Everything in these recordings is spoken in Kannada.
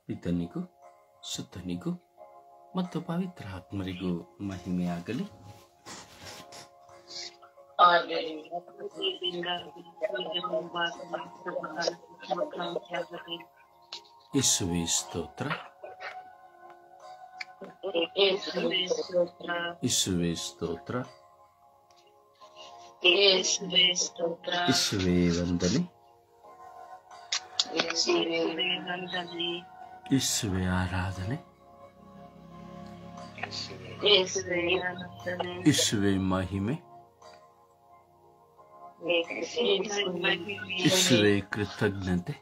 ಪಿತನಿಗೂ ಸುತನಿಗೂ ಮತ್ತು ಪವಿತ್ರ ಆತ್ಮರಿಗೂ ಮಹಿಮೆಯಾಗಲಿ. ಯೇಸುವೇ ಸ್ತೋತ್ರ, ಯೇಸುವೇ ಸ್ತೋತ್ರ, ಯೇಸುವೇ ವಂದನೆ, ಯೇಸುವೇ ಆರಾಧನೆ, ಯೇಸುವೇ ಮಹಿಮೆ, ಯೇಸುವೇ ಕೃತಜ್ಞತೆ,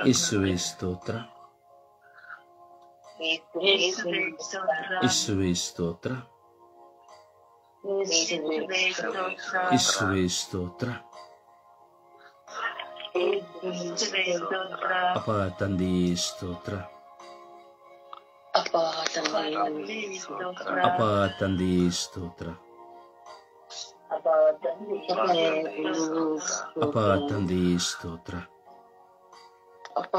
ಯೇಸುವೇ ಸ್ತೋತ್ರ, ಯೇಸುವೇ ಸ್ತೋತ್ರ, ಯೇಸುವೇ ಸ್ತೋತ್ರ. ಅಪ್ಪ ತಂದೆಯೇ ಸ್ತೋತ್ರ, ಅಪ್ಪ ತಂದೆಯೇ ಸ್ತೋತ್ರ, ಅಪ್ಪ ತಂದೆಯೇ ಸ್ತೋತ್ರ, ಅಪ್ಪ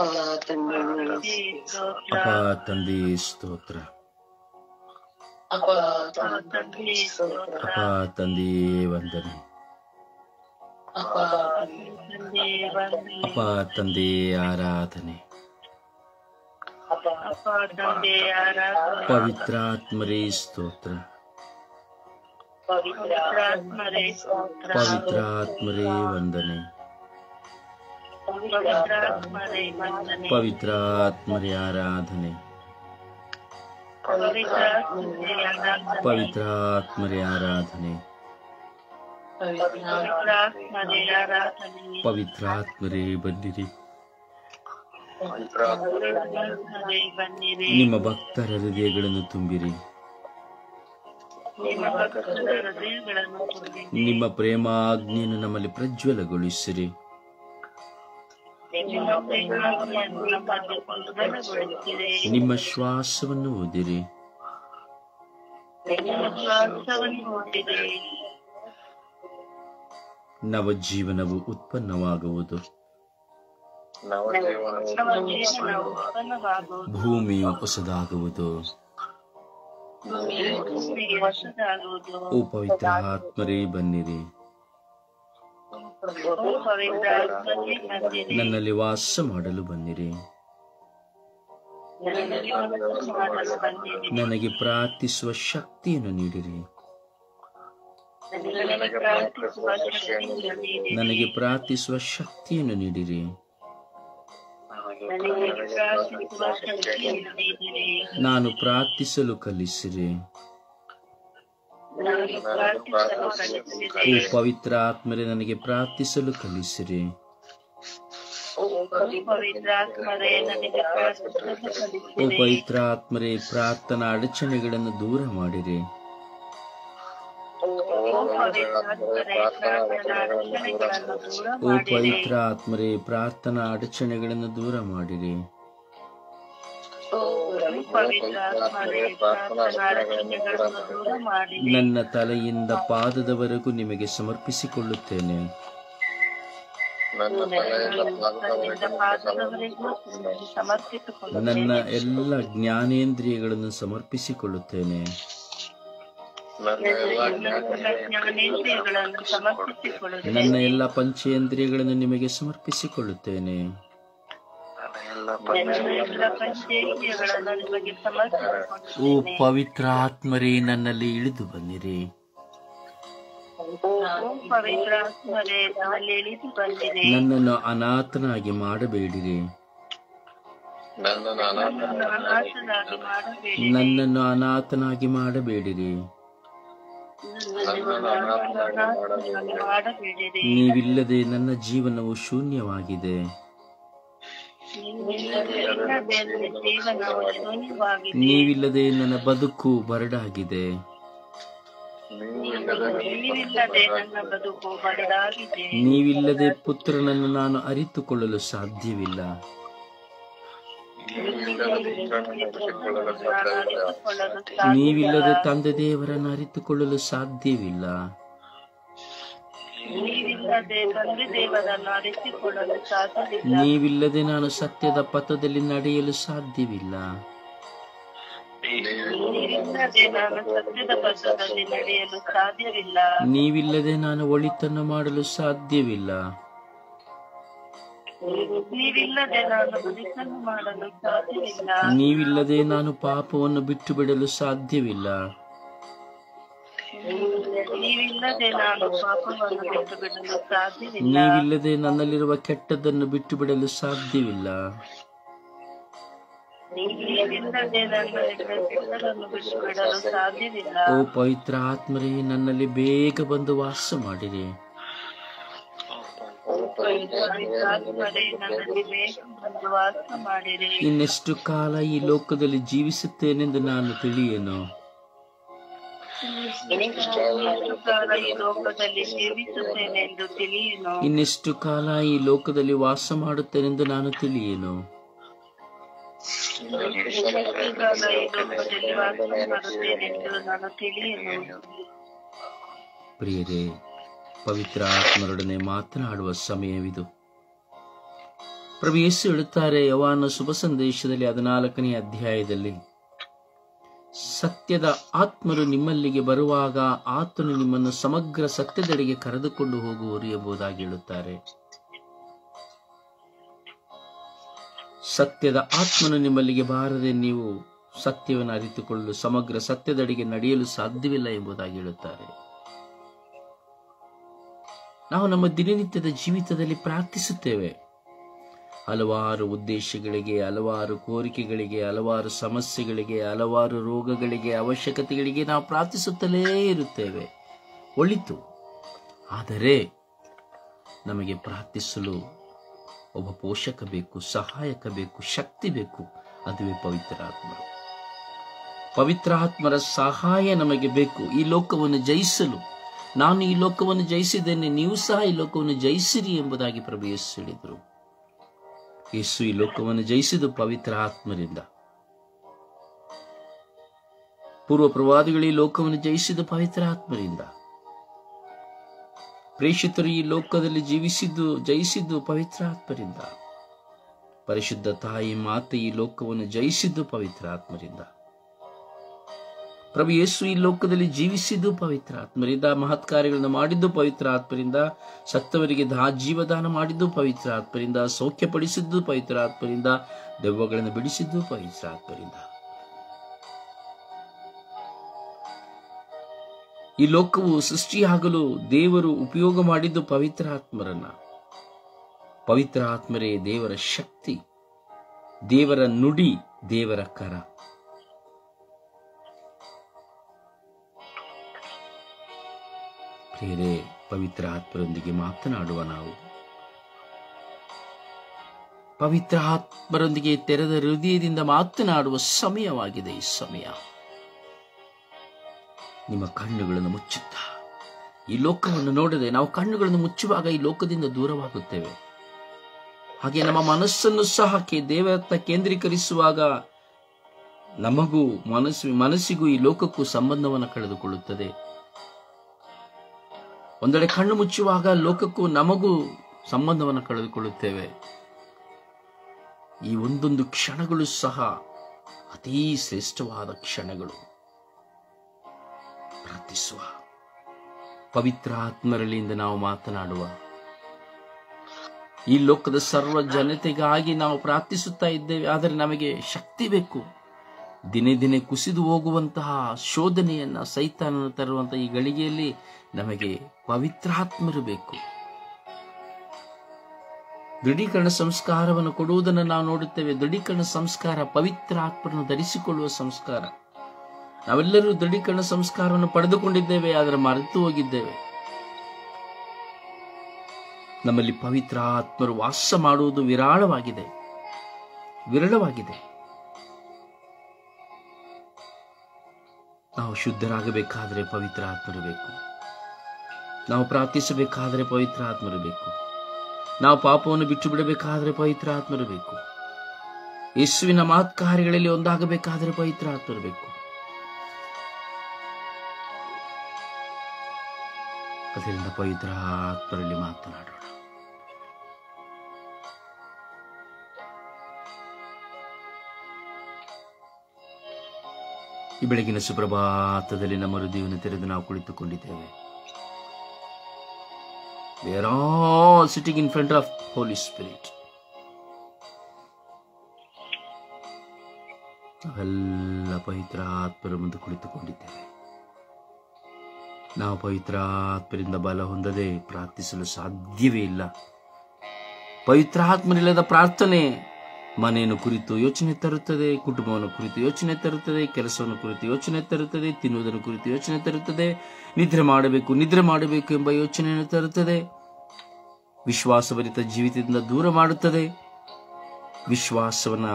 ತಂದೆಯೇ ಸ್ತೋತ್ರ, ಅಪ್ಪ ತಂದೆಯೇ ವಂದನೆ, ಅಪ್ಪ ತಂದೆಯೇ ಆರಾಧನೆ, ಪವಿತ್ರಾತ್ಮರೇ ಸ್ತೋತ್ರ, ಪವಿತ್ರಾತ್ಮರೇ ವಂದನೆ, ಪವಿತ್ರಾತ್ಮರೇ ಆರಾಧನೆ, ಪವಿತ್ರಾತ್ಮರೇ ಆರಾಧನೆ, ಪವಿತ್ರಾತ್ಮರೇ ಬನ್ನಿರಿ. ನಿಮ್ಮ ಭಕ್ತರ ಹೃದಯಗಳನ್ನು ತುಂಬಿರಿ, ನಿಮ್ಮ ಪ್ರೇಮಾಗ್ನಿಯನ್ನು ನಮ್ಮಲ್ಲಿ ಪ್ರಜ್ವಲಗೊಳಿಸಿರಿ. ನಿಮ್ಮ ಶ್ವಾಸವನ್ನು ಊದಿರಿ, ನವಜೀವನವು ಉತ್ಪನ್ನವಾಗುವುದು, ಭೂಮಿಯು ಹೊಸದಾಗುವುದು. ಓ ಪವಿತ್ರ ಆತ್ಮರೇ ಬನ್ನಿರಿ, ನನ್ನಲ್ಲಿ ವಾಸ ಮಾಡಲು ಬನ್ನಿರಿ. ನನಗೆ ಪ್ರಾರ್ಥಿಸುವ ಶಕ್ತಿಯನ್ನು ನೀಡಿರಿ, ನನಗೆ ಪ್ರಾರ್ಥಿಸುವ ಶಕ್ತಿಯನ್ನು ನೀಡಿರಿ. ನಾನು ಪ್ರಾರ್ಥಿಸಲು ಕಲಿಸಿರಿ. ಓ ಪವಿತ್ರ ಆತ್ಮರೇ ನನಗೆ ಪ್ರಾರ್ಥಿಸಲು ಕಲಿಸಿರಿ. ಓ ಪವಿತ್ರ ಆತ್ಮರೇ ಪ್ರಾರ್ಥನಾ ಅಡಚಣೆಗಳನ್ನು ದೂರ ಮಾಡಿರಿ. ಓ ಪವಿತ್ರ ಆತ್ಮರೇ ಪ್ರಾರ್ಥನಾ ಅಡಚಣೆಗಳನ್ನು ದೂರ ಮಾಡಿರಿ. ನನ್ನ ತಲೆಯಿಂದ ಪಾದದವರೆಗೂ ನಿಮಗೆ ಸಮರ್ಪಿಸಿಕೊಳ್ಳುತ್ತೇನೆ. ನನ್ನ ಎಲ್ಲ ಜ್ಞಾನೇಂದ್ರಿಯಗಳನ್ನು ಸಮರ್ಪಿಸಿಕೊಳ್ಳುತ್ತೇನೆ. ನನ್ನ ಎಲ್ಲ ಪಂಚೇಂದ್ರಿಯಗಳನ್ನು ನಿಮಗೆ ಸಮರ್ಪಿಸಿಕೊಳ್ಳುತ್ತೇನೆ. ಓ ಪವಿತ್ರ ಆತ್ಮರೇ ನನ್ನಲ್ಲಿ ಇಳಿದು ಬನ್ನಿರಿ. ನನ್ನನ್ನು ಅನಾಥನಾಗಿ ಮಾಡಬೇಡಿರಿ. ನನ್ನನ್ನು ಅನಾಥನಾಗಿ ಮಾಡಬೇಡಿರಿ. ನೀವಿಲ್ಲದೆ ನನ್ನ ಜೀವನವು ಶೂನ್ಯವಾಗಿದೆ. ನೀವಿಲ್ಲದೆ ನನ್ನ ಬದುಕು ಬರಡಾಗಿದೆ. ನೀವಿಲ್ಲದೆ ಪುತ್ರನನ್ನು ನಾನು ಅರಿತುಕೊಳ್ಳಲು ಸಾಧ್ಯವಿಲ್ಲ. ನೀವಿಲ್ಲದೆ ತಂದೆ ದೇವರನ್ನು ಅರಿತುಕೊಳ್ಳಲು ಸಾಧ್ಯವಿಲ್ಲ. ನೀವಿಲ್ಲದೆ ತಂದೆ ದೇವರನ್ನು ಅರಿತುಕೊಳ್ಳಲು ಸಾಧ್ಯವಿಲ್ಲ. ನೀವಿಲ್ಲದೆ ನಾನು ಸತ್ಯದ ಪಥದಲ್ಲಿ ನಡೆಯಲು ಸಾಧ್ಯವಿಲ್ಲ. ನೀವಿಲ್ಲದೆ ನಾನು ಸತ್ಯದ ಪಥದಲ್ಲಿ ನಡೆಯಲು ಸಾಧ್ಯವಿಲ್ಲ. ನೀವಿಲ್ಲದೆ ನಾನು ಒಳಿತನ್ನು ಮಾಡಲು ಸಾಧ್ಯವಿಲ್ಲ. ನೀವಿಲ್ಲದೆ ನಾನು ಒಳಿತನ್ನು ಮಾಡಲು ಸಾಧ್ಯವಿಲ್ಲ. ನೀವಿಲ್ಲದೆ ನಾನು ಪಾಪವನ್ನು ಬಿಟ್ಟು ಬಿಡಲು ಸಾಧ್ಯವಿಲ್ಲ. ನೀವಿಲ್ಲದೆ ನಾನು ಪಾಪವನ್ನು ಬಿಟ್ಟು ಬಿಡಲು ಸಾಧ್ಯವಿಲ್ಲ. ನೀವಿಲ್ಲದೆ ನನ್ನಲ್ಲಿರುವ ಕೆಟ್ಟದ್ದನ್ನು ಬಿಟ್ಟು ಬಿಡಲು ಸಾಧ್ಯವಿಲ್ಲ. ನೀವಿಲ್ಲದೆ ನನ್ನಲ್ಲಿರುವ ಕೆಟ್ಟದ್ದನ್ನು ಬಿಟ್ಟು ಬಿಡಲು ಸಾಧ್ಯವಿಲ್ಲ. ಓ ಪವಿತ್ರ ಆತ್ಮರೇ, ನನ್ನಲ್ಲಿ ಬೇಗ ಬಂದು ವಾಸ ಮಾಡಿರಿ. ನನ್ನಲ್ಲಿ ಬೇಗ ಬಂದು ವಾಸ ಮಾಡಿರಿ. ಇನ್ನೆಷ್ಟು ಕಾಲ ಈ ಲೋಕದಲ್ಲಿ ಜೀವಿಸುತ್ತೇನೆಂದು ನಾನು ತಿಳಿಯೇನು. ಈ ಲೋಕದಲ್ಲಿ ಜೀವಿಸುತ್ತೇನೆಂದು ತಿಳಿಯೇನು. ಇನ್ನೆಷ್ಟು ಕಾಲ ಈ ಲೋಕದಲ್ಲಿ ವಾಸ ಮಾಡುತ್ತೇನೆಂದು ನಾನು ತಿಳಿಯೇನು. ಪ್ರಿಯರೇ, ಪವಿತ್ರ ಆತ್ಮರೊಡನೆ ಮಾತನಾಡುವ ಸಮಯವಿದು. ಪ್ರಭು ಯೇಸು ಹೇಳುತ್ತಾರೆ ಯೋಹಾನ ಶುಭ ಸಂದೇಶದಲ್ಲಿ 14ನೇ ಅಧ್ಯಾಯದಲ್ಲಿ, ಸತ್ಯದ ಆತ್ಮರು ನಿಮ್ಮಲ್ಲಿಗೆ ಬರುವಾಗ ಆತನು ನಿಮ್ಮನ್ನು ಸಮಗ್ರ ಸತ್ಯದೆಡೆಗೆ ಕರೆದುಕೊಂಡು ಹೋಗುವರು ಎಂಬುದಾಗಿ ಹೇಳುತ್ತಾರೆ. ಸತ್ಯದ ಆತ್ಮನು ನಿಮ್ಮಲ್ಲಿಗೆ ಬಾರದೆ ನೀವು ಸತ್ಯವನ್ನು ಅರಿತುಕೊಳ್ಳಲು ಸಮಗ್ರ ಸತ್ಯದೆಡೆಗೆ ನಡೆಯಲು ಸಾಧ್ಯವಿಲ್ಲ ಎಂಬುದಾಗಿ ಹೇಳುತ್ತಾರೆ. ನಾವು ನಮ್ಮ ದಿನನಿತ್ಯದ ಜೀವಿತದಲ್ಲಿ ಪ್ರಾರ್ಥಿಸುತ್ತೇವೆ. ಹಲವಾರು ಉದ್ದೇಶಗಳಿಗೆ, ಹಲವಾರು ಕೋರಿಕೆಗಳಿಗೆ, ಹಲವಾರು ಸಮಸ್ಯೆಗಳಿಗೆ, ಹಲವಾರು ರೋಗಗಳಿಗೆ, ಅವಶ್ಯಕತೆಗಳಿಗೆ ನಾವು ಪ್ರಾರ್ಥಿಸುತ್ತಲೇ ಇರುತ್ತೇವೆ. ಒಳಿತು. ಆದರೆ ನಮಗೆ ಪ್ರಾರ್ಥಿಸಲು ಒಬ್ಬ ಪೋಷಕ ಬೇಕು, ಸಹಾಯಕ ಬೇಕು, ಶಕ್ತಿ ಬೇಕು. ಅದುವೇ ಪವಿತ್ರ ಆತ್ಮರು. ಪವಿತ್ರ ಆತ್ಮರ ಸಹಾಯ ನಮಗೆ ಬೇಕು ಈ ಲೋಕವನ್ನು ಜಯಿಸಲು. ನಾನು ಈ ಲೋಕವನ್ನು ಜಯಿಸಿದ್ದೇನೆ, ನೀವು ಸಹ ಈ ಲೋಕವನ್ನು ಜಯಿಸಿರಿ ಎಂಬುದಾಗಿ ಪ್ರಭು ಯೇಸು ಹೇಳಿದರು. ಯೇಸು ಈ ಲೋಕವನ್ನು ಜಯಿಸಿದು ಪವಿತ್ರ ಆತ್ಮರಿಂದ. ಪೂರ್ವ ಪ್ರವಾದಿಗಳು ಈ ಲೋಕವನ್ನು ಜಯಿಸಿದ್ದು ಪವಿತ್ರ ಆತ್ಮರಿಂದ. ಪ್ರೇಷಿತರು ಈ ಲೋಕದಲ್ಲಿ ಜಯಿಸಿದ್ದು ಪವಿತ್ರ ಆತ್ಮರಿಂದ. ಪರಿಶುದ್ಧ ತಾಯಿ ಮಾತೆ ಈ ಲೋಕವನ್ನು ಜಯಿಸಿದ್ದು ಪವಿತ್ರ ಆತ್ಮರಿಂದ. ಪ್ರಭು ಯೇಸು ಈ ಲೋಕದಲ್ಲಿ ಜೀವಿಸಿದ್ದು ಪವಿತ್ರ ಆತ್ಮರಿಂದ. ಮಹತ್ ಕಾರ್ಯಗಳನ್ನು ಮಾಡಿದ್ದು ಪವಿತ್ರ ಆತ್ಮರಿಂದ. ಸತ್ತವರಿಗೆ ಜೀವದಾನ ಮಾಡಿದ್ದು ಪವಿತ್ರ ಆತ್ಮರಿಂದ. ಸೌಖ್ಯಪಡಿಸಿದ್ದು ಪವಿತ್ರ ಆತ್ಮರಿಂದ. ದೆವ್ವಗಳನ್ನು ಬಿಡಿಸಿದ್ದು ಪವಿತ್ರ ಆತ್ಮರಿಂದ. ಈ ಲೋಕವು ಸೃಷ್ಟಿಯಾಗಲು ದೇವರು ಉಪಯೋಗ ಮಾಡಿದ್ದು ಪವಿತ್ರ ಆತ್ಮರನ್ನ. ಪವಿತ್ರ ಆತ್ಮರೇ ದೇವರ ಶಕ್ತಿ, ದೇವರ ನುಡಿ, ದೇವರ ಕರ. ಪ್ರಿಯರೇ, ಪವಿತ್ರ ಆತ್ಮರೊಂದಿಗೆ ಮಾತನಾಡುವ ನಾವು. ಪವಿತ್ರ ಆತ್ಮರೊಂದಿಗೆ ತೆರೆದ ಹೃದಯದಿಂದ ಮಾತನಾಡುವ ಸಮಯವಾಗಿದೆ ಈ ಸಮಯ. ನಿಮ್ಮ ಕಣ್ಣುಗಳನ್ನು ಮುಚ್ಚುತ್ತಾ ಈ ಲೋಕವನ್ನು ನೋಡದೆ ನಾವು ಕಣ್ಣುಗಳನ್ನು ಮುಚ್ಚುವಾಗ ಈ ಲೋಕದಿಂದ ದೂರವಾಗುತ್ತೇವೆ. ಹಾಗೆ ನಮ್ಮ ಮನಸ್ಸನ್ನು ಸಹ ದೇವರತ್ತ ಕೇಂದ್ರೀಕರಿಸುವಾಗ ನಮಗೂ ಮನಸ್ಸಿಗೂ ಈ ಲೋಕಕ್ಕೂ ಸಂಬಂಧವನ್ನು ಕಳೆದುಕೊಳ್ಳುತ್ತದೆ. ಒಂದೆಡೆ ಕಣ್ಣು ಮುಚ್ಚುವಾಗ ಲೋಕಕ್ಕೂ ನಮಗೂ ಸಂಬಂಧವನ್ನು ಕಳೆದುಕೊಳ್ಳುತ್ತೇವೆ. ಈ ಒಂದೊಂದು ಕ್ಷಣಗಳು ಸಹ ಅತೀ ಶ್ರೇಷ್ಠವಾದ ಕ್ಷಣಗಳು. ಪ್ರಾರ್ಥಿಸುವ, ಪವಿತ್ರ ಆತ್ಮರಲ್ಲಿಂದ ನಾವು ಮಾತನಾಡುವ. ಈ ಲೋಕದ ಸರ್ವ ಜನತೆಗಾಗಿ ನಾವು ಪ್ರಾರ್ಥಿಸುತ್ತಾ ಇದ್ದೇವೆ. ಆದರೆ ನಮಗೆ ಶಕ್ತಿ ಬೇಕು. ದಿನೇ ದಿನೇ ಕುಸಿದು ಹೋಗುವಂತಹ ಶೋಧನೆಯನ್ನ ಸೈತಾನನು ತರುವಂತಹ ಈ ಗಳಿಗೆಯಲ್ಲಿ ನಮಗೆ ಪವಿತ್ರಾತ್ಮರು ಬೇಕು. ದೃಢೀಕರಣ ಸಂಸ್ಕಾರವನ್ನು ಕೊಡುವುದನ್ನು ನಾವು ನೋಡುತ್ತೇವೆ. ದೃಢೀಕರಣ ಸಂಸ್ಕಾರ ಪವಿತ್ರ ಆತ್ಮರನ್ನು ಧರಿಸಿಕೊಳ್ಳುವ ಸಂಸ್ಕಾರ. ನಾವೆಲ್ಲರೂ ದೃಢೀಕರಣ ಸಂಸ್ಕಾರವನ್ನು ಪಡೆದುಕೊಂಡಿದ್ದೇವೆ, ಆದರೆ ಮರೆತು ಹೋಗಿದ್ದೇವೆ. ನಮ್ಮಲ್ಲಿ ಪವಿತ್ರ ಆತ್ಮರು ವಾಸ ಮಾಡುವುದು ವಿರಳವಾಗಿದೆ. ನಾವು ಶುದ್ಧರಾಗಬೇಕಾದರೆ ಪವಿತ್ರ ಆತ್ಮರು ಬೇಕು. ನಾವು ಪ್ರಾರ್ಥಿಸಬೇಕಾದರೆ ಪವಿತ್ರ ಆತ್ಮರು ಬೇಕು. ನಾವು ಪಾಪವನ್ನು ಬಿಟ್ಟು ಬಿಡಬೇಕಾದರೆ ಪವಿತ್ರ ಆತ್ಮರು ಬೇಕು. ಯೇಸುವಿನ ಮಹತ್ಕಾರ್ಯಗಳಲ್ಲಿ ಒಂದಾಗಬೇಕಾದರೆ ಪವಿತ್ರ ಆತ್ಮರು ಬೇಕು. ಅದರಿಂದ ಪವಿತ್ರ ಆತ್ಮರಲ್ಲಿ ಮಾತನಾಡೋಣ. ಈ ಬೆಳಗಿನ ಸುಪ್ರಭಾತದಲ್ಲಿ ನಮ್ಮ ಹೃದಯವನ್ನು ತೆರೆದು ನಾವು ಕುಳಿತುಕೊಂಡಿದ್ದೇವೆ. We are all sitting in front of Holy Spirit. ನಾವೆಲ್ಲ ಪವಿತ್ರ ಆತ್ಮರ ಮುಂದೆ ಕುಳಿತುಕೊಂಡಿದ್ದೇವೆ. ನಾವು ಪವಿತ್ರ ಆತ್ಮರಿಂದ ಬಲ ಹೊಂದದೆ ಪ್ರಾರ್ಥಿಸಲು ಸಾಧ್ಯವೇ ಇಲ್ಲ. ಪವಿತ್ರ ಆತ್ಮನಿಲ್ಲದ ಪ್ರಾರ್ಥನೆ ಮನೆಯನ್ನು ಕುರಿತು ಯೋಚನೆ ತರುತ್ತದೆ, ಕುಟುಂಬವನ್ನು ಕುರಿತು ಯೋಚನೆ ತರುತ್ತದೆ, ಕೆಲಸವನ್ನು ಕುರಿತು ಯೋಚನೆ ತರುತ್ತದೆ, ತಿನ್ನುವುದನ್ನು ಕುರಿತು ಯೋಚನೆ ತರುತ್ತದೆ, ನಿದ್ರೆ ಮಾಡಬೇಕು ಎಂಬ ಯೋಚನೆಯನ್ನು ತರುತ್ತದೆ, ವಿಶ್ವಾಸಭರಿತ ಜೀವಿತದಿಂದ ದೂರ ಮಾಡುತ್ತದೆ, ವಿಶ್ವಾಸವನ್ನ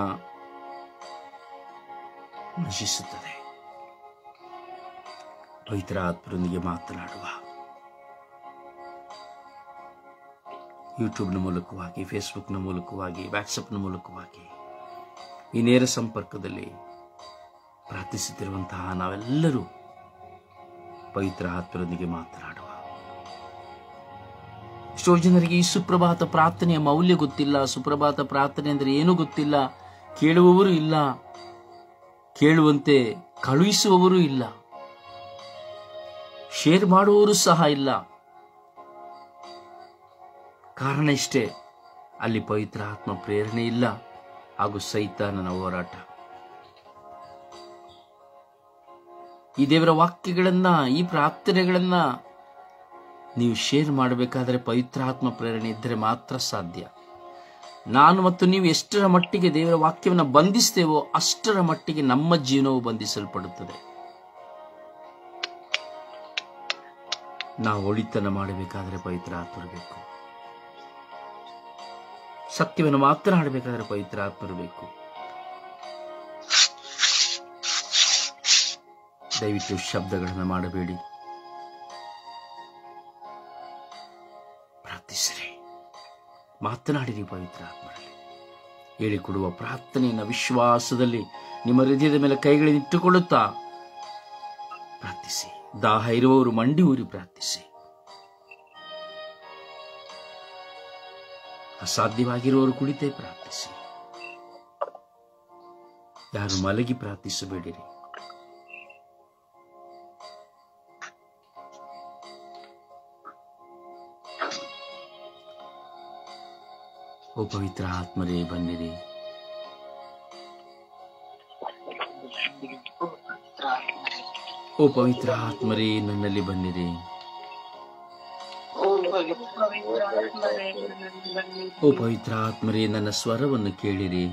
ನಶಿಸುತ್ತದೆ. ಪವಿತ್ರ ಆತ್ಮರೊಂದಿಗೆ ಮಾತನಾಡುವ ಯೂಟ್ಯೂಬ್ನ ಮೂಲಕವಾಗಿ, ಫೇಸ್ಬುಕ್ನ ಮೂಲಕವಾಗಿ, ವಾಟ್ಸಪ್ನ ಮೂಲಕವಾಗಿ ಈ ನೇರ ಸಂಪರ್ಕದಲ್ಲಿ ಪ್ರಾರ್ಥಿಸುತ್ತಿರುವಂತಹ ನಾವೆಲ್ಲರೂ ಪವಿತ್ರ ಆತ್ಮರೊಂದಿಗೆ ಮಾತನಾಡುವ. ಎಷ್ಟೋ ಜನರಿಗೆ ಈ ಸುಪ್ರಭಾತ ಪ್ರಾರ್ಥನೆಯ ಮೌಲ್ಯ ಗೊತ್ತಿಲ್ಲ. ಸುಪ್ರಭಾತ ಪ್ರಾರ್ಥನೆ ಅಂದರೆ ಏನೂ ಗೊತ್ತಿಲ್ಲ. ಕೇಳುವವರು ಇಲ್ಲ, ಕೇಳುವಂತೆ ಕಳುಹಿಸುವವರು ಇಲ್ಲ, ಶೇರ್ ಮಾಡುವವರು ಸಹ ಇಲ್ಲ. ಕಾರಣ ಇಷ್ಟೇ, ಅಲ್ಲಿ ಪವಿತ್ರ ಆತ್ಮ ಪ್ರೇರಣೆ ಇಲ್ಲ ಹಾಗೂ ಸೈತಾನನ ಹೋರಾಟ. ಈ ದೇವರ ವಾಕ್ಯಗಳನ್ನ, ಈ ಪ್ರಾರ್ಥನೆಗಳನ್ನ ನೀವು ಶೇರ್ ಮಾಡಬೇಕಾದ್ರೆ ಪವಿತ್ರ ಆತ್ಮ ಪ್ರೇರಣೆ ಇದ್ದರೆ ಮಾತ್ರ ಸಾಧ್ಯ. ನಾನು ಮತ್ತು ನೀವು ಎಷ್ಟರ ಮಟ್ಟಿಗೆ ದೇವರ ವಾಕ್ಯವನ್ನು ಬಂಧಿಸ್ತೇವೋ ಅಷ್ಟರ ಮಟ್ಟಿಗೆ ನಮ್ಮ ಜೀವನವು ಬಂಧಿಸಲ್ಪಡುತ್ತದೆ. ನಾವು ಒಳಿತನ ಮಾಡಬೇಕಾದ್ರೆ ಪವಿತ್ರ ಆತ್ಮ ಬೇಕು. ಸತ್ಯವನ್ನು ಮಾತನಾಡಬೇಕಾದ್ರೆ ಪವಿತ್ರ ಆತ್ಮರು ಬೇಕು. ದಯವಿಟ್ಟು ಶಬ್ದಗಳನ್ನು ಮಾಡಬೇಡಿ, ಪ್ರಾರ್ಥಿಸಿರಿ, ಮಾತನಾಡಿರಿ. ಪವಿತ್ರ ಆತ್ಮರಲ್ಲಿ ಹೇಳಿಕೊಡುವ ಪ್ರಾರ್ಥನೆಯನ್ನು ವಿಶ್ವಾಸದಲ್ಲಿ ನಿಮ್ಮ ಹೃದಯದ ಮೇಲೆ ಕೈಗಳಿಟ್ಟುಕೊಳ್ಳುತ್ತಾ ಪ್ರಾರ್ಥಿಸಿ. ದಾಹ ಇರುವವರು ಮಂಡಿ ಊರಿ ಪ್ರಾರ್ಥಿಸಿ. ಅಸಾಧ್ಯವಾಗಿರುವವರು ಕುಳಿತೇ ಪ್ರಾರ್ಥಿಸಿ. ಯಾರು ಮಲಗಿ ಪ್ರಾರ್ಥಿಸಬೇಡಿರಿ. ಓ ಪವಿತ್ರ ಆತ್ಮರೇ ಬನ್ನಿರಿ. ಓ ಪವಿತ್ರ ಆತ್ಮರೇ ನನ್ನಲ್ಲಿ ಬನ್ನಿರಿ. ಓ ಪವಿತ್ರ ಆತ್ಮರೇ ನನ್ನ ಸ್ವರವನ್ನು ಕೇಳಿರಿ.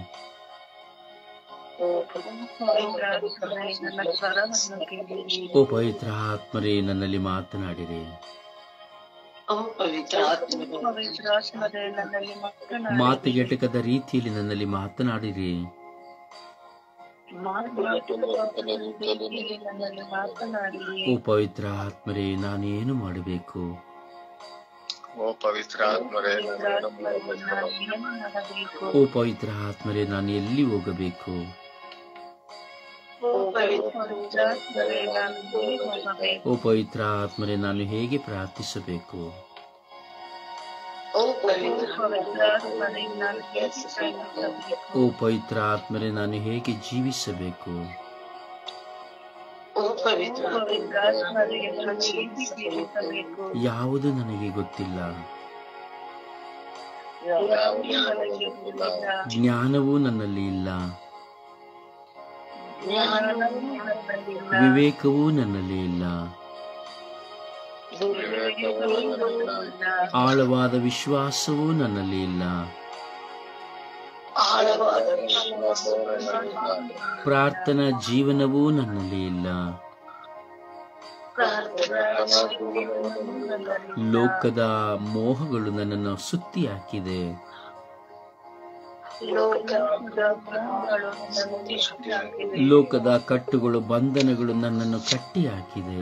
ಓ ಪವಿತ್ರ ಆತ್ಮರೇ ನನ್ನಲ್ಲಿ ಮಾತನಾಡಿರಿ. ಮಾತುಗೆಟಕದ ರೀತಿಯಲ್ಲಿ ನನ್ನಲ್ಲಿ ಮಾತನಾಡಿರಿ. ಓ ಪವಿತ್ರ ಆತ್ಮರೇ ನಾನೇನು ಮಾಡಬೇಕು? ಓ ಪವಿತ್ರ ಆತ್ಮರೇ ಓ ಪವಿತ್ರ ಆತ್ಮರೇ ನಾನು ಎಲ್ಲಿ ಹೋಗಬೇಕು? ಓ ಪವಿತ್ರ ಆತ್ಮರೇ ನಾನು ಹೇಗೆ ಪ್ರಾರ್ಥಿಸಬೇಕು? ಓ ಪವಿತ್ರ ಆತ್ಮರೇ ನಾನು ಹೇಗೆ ಜೀವಿಸಬೇಕು? ಯಾವುದು ನನಗೆ ಗೊತ್ತಿಲ್ಲ. ಜ್ಞಾನವೂ ನನ್ನಲ್ಲಿ ಇಲ್ಲ, ವಿವೇಕವೂ ನನ್ನಲ್ಲಿ ಇಲ್ಲ, ಆಳವಾದ ವಿಶ್ವಾಸವೂ ನನ್ನಲ್ಲಿ ಇಲ್ಲ, ಪ್ರಾರ್ಥನಾ ಜೀವನವೂ ನನ್ನಲ್ಲಿ ಇಲ್ಲ. ಲೋಕದ ಮೋಹಗಳು ನನ್ನನ್ನು ಸುತ್ತಿ ಹಾಕಿದೆ. ಲೋಕದ ಕಟ್ಟುಗಳು, ಬಂಧನಗಳು ನನ್ನನ್ನು ಕಟ್ಟಿ ಹಾಕಿದೆ.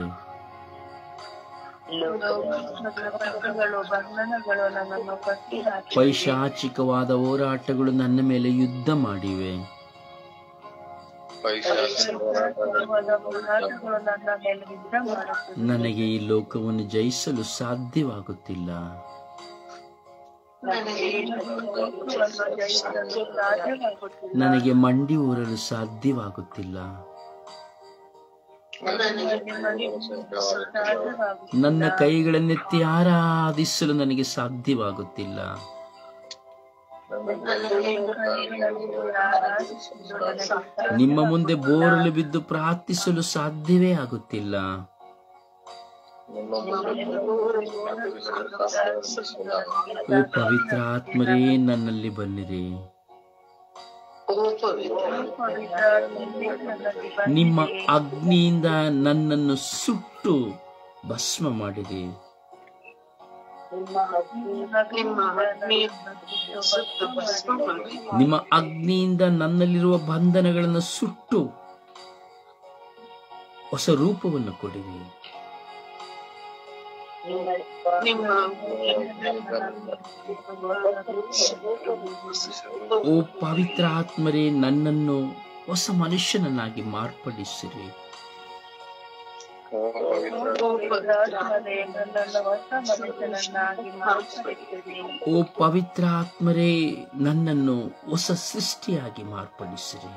ಪೈಶಾಚಿಕವಾದ ಹೋರಾಟಗಳು ನನ್ನ ಮೇಲೆ ಯುದ್ಧ ಮಾಡಿವೆ. ನನ್ನ ಮೇಲೆ ಯುದ್ಧ ಮಾಡುತ್ತದೆ. ನನಗೆ ಈ ಲೋಕವನ್ನು ಜಯಿಸಲು ಸಾಧ್ಯವಾಗುತ್ತಿಲ್ಲ. ನನಗೆ ಮಂಡಿ ಊರಲು ಸಾಧ್ಯವಾಗುತ್ತಿಲ್ಲ. ನನ್ನ ಕೈಗಳನ್ನೆತ್ತಿ ಆರಾಧಿಸಲು ನನಗೆ ಸಾಧ್ಯವಾಗುತ್ತಿಲ್ಲ. ನಿಮ್ಮ ಮುಂದೆ ಬೋರಲು ಬಿದ್ದು ಪ್ರಾರ್ಥಿಸಲು ಸಾಧ್ಯವೇ ಆಗುತ್ತಿಲ್ಲ. ಓ ಪವಿತ್ರ ಆತ್ಮರೇ, ನನ್ನಲ್ಲಿ ಬನ್ನಿರಿ. ನಿಮ್ಮ ಅಗ್ನಿಯಿಂದ ನನ್ನನ್ನು ಸುಟ್ಟು ಭಸ್ಮ ಮಾಡಿರಿ. ನಿಮ್ಮ ಅಗ್ನಿಯಿಂದ ನನ್ನಲ್ಲಿರುವ ಬಂಧನಗಳನ್ನು ಸುಟ್ಟು ಹೊಸ ರೂಪವನ್ನು ಕೊಡಿರಿ. ಓ ಪವಿತ್ರ ಆತ್ಮರೇ, ನನ್ನನ್ನು ಹೊಸ ಮನುಷ್ಯನನ್ನಾಗಿ ಮಾರ್ಪಡಿಸಿರಿ. ಓ ಪವಿತ್ರ ಆತ್ಮರೇ, ನನ್ನನ್ನು ಹೊಸ ಸೃಷ್ಟಿಯಾಗಿ ಮಾರ್ಪಡಿಸಿರಿ.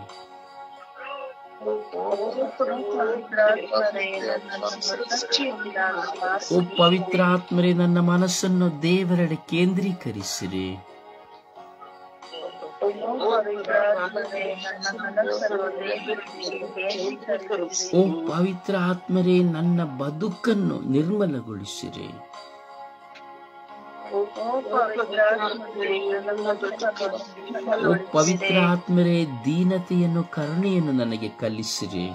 ಓ ಪವಿತ್ರ ಆತ್ಮರೇ, ನನ್ನ ಮನಸ್ಸನ್ನು ದೇವರೆಡೆ ಕೇಂದ್ರೀಕರಿಸಿರಿ. ಓ ಪವಿತ್ರ ಆತ್ಮರೇ, ನನ್ನ ಬದುಕನ್ನು ನಿರ್ಮಲಗೊಳಿಸಿರಿ. ಓ ಪವಿತ್ರ ಆತ್ಮರೇ, ದೀನತೆಯನ್ನು ಕರುಣೆಯನ್ನು ನನಗೆ ಕಲಿಸಿರಿ.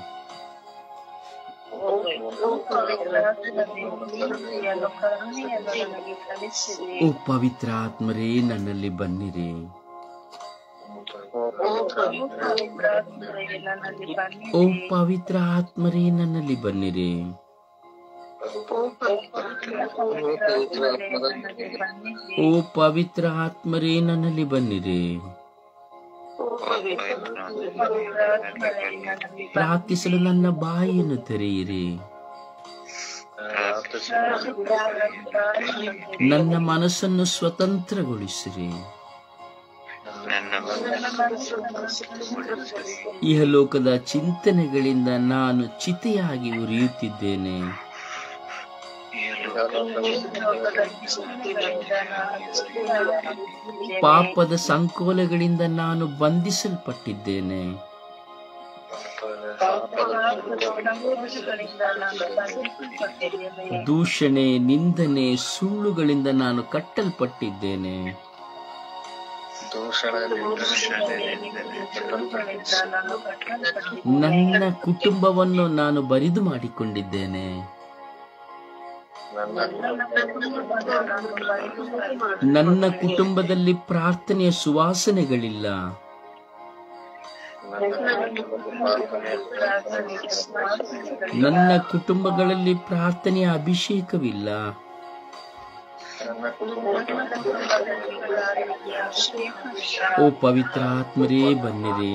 ಓ ಪವಿತ್ರ ಆತ್ಮರೇ, ನನ್ನಲ್ಲಿ ಬನ್ನಿರಿ. ಓ ಪವಿತ್ರ ಆತ್ಮರೇ, ನನ್ನಲ್ಲಿ ಬನ್ನಿರಿ. ಓ ಪವಿತ್ರ ಆತ್ಮರೇ, ನನ್ನಲ್ಲಿ ಬನ್ನಿರಿ. ಪ್ರಾರ್ಥಿಸಲು ನನ್ನ ಬಾಯಿಯನ್ನು ತೆರೆಯಿರಿ. ನನ್ನ ಮನಸ್ಸನ್ನು ಸ್ವತಂತ್ರಗೊಳಿಸಿರಿ. ಇಹಲೋಕದ ಚಿಂತನೆಗಳಿಂದ ನಾನು ಚಿತೆಯಾಗಿ ಉರಿಯುತ್ತಿದ್ದೇನೆ. ಪಾಪದ ಸಂಕೋಲೆಗಳಿಂದ ನಾನು ಬಂಧಿಸಲ್ಪಟ್ಟಿದ್ದೇನೆ. ದೂಷಣೆ, ನಿಂದನೆ, ಸುಳ್ಳುಗಳಿಂದ ನಾನು ಕಟ್ಟಲ್ಪಟ್ಟಿದ್ದೇನೆ. ನನ್ನ ಕುಟುಂಬವನ್ನು ನಾನು ಬರಿದು ಮಾಡಿಕೊಂಡಿದ್ದೇನೆ. ನನ್ನ ಕುಟುಂಬದಲ್ಲಿ ಪ್ರಾರ್ಥನೆಯ ಸುವಾಸನೆಗಳಿಲ್ಲ. ನನ್ನ ಕುಟುಂಬಗಳಲ್ಲಿ ಪ್ರಾರ್ಥನೆಯ ಅಭಿಷೇಕವಿಲ್ಲ. ಓ ಪವಿತ್ರ ಆತ್ಮರೇ, ಬನ್ನಿರಿ.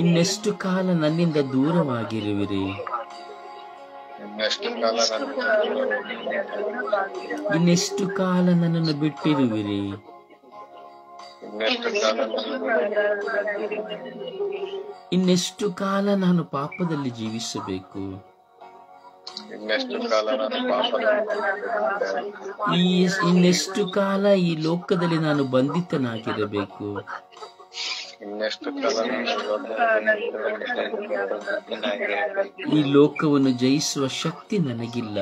ಇನ್ನೆಷ್ಟು ಕಾಲ ನನ್ನಿಂದ ದೂರವಾಗಿರುವಿರಿ? ಇನ್ನೆಷ್ಟು ಕಾಲ ನನ್ನನ್ನು ಬಿಟ್ಟಿರುವಿರಿ? ಇನ್ನೆಷ್ಟು ಕಾಲ ನಾನು ಪಾಪದಲ್ಲಿ ಜೀವಿಸಬೇಕು? ಇನ್ನೆಷ್ಟು ಕಾಲ ಈ ಲೋಕದಲ್ಲಿ ನಾನು ಬಂಧಿತನಾಗಿರಬೇಕು? ಈ ಲೋಕವನ್ನು ಜಯಿಸುವ ಶಕ್ತಿ ನನಗಿಲ್ಲ.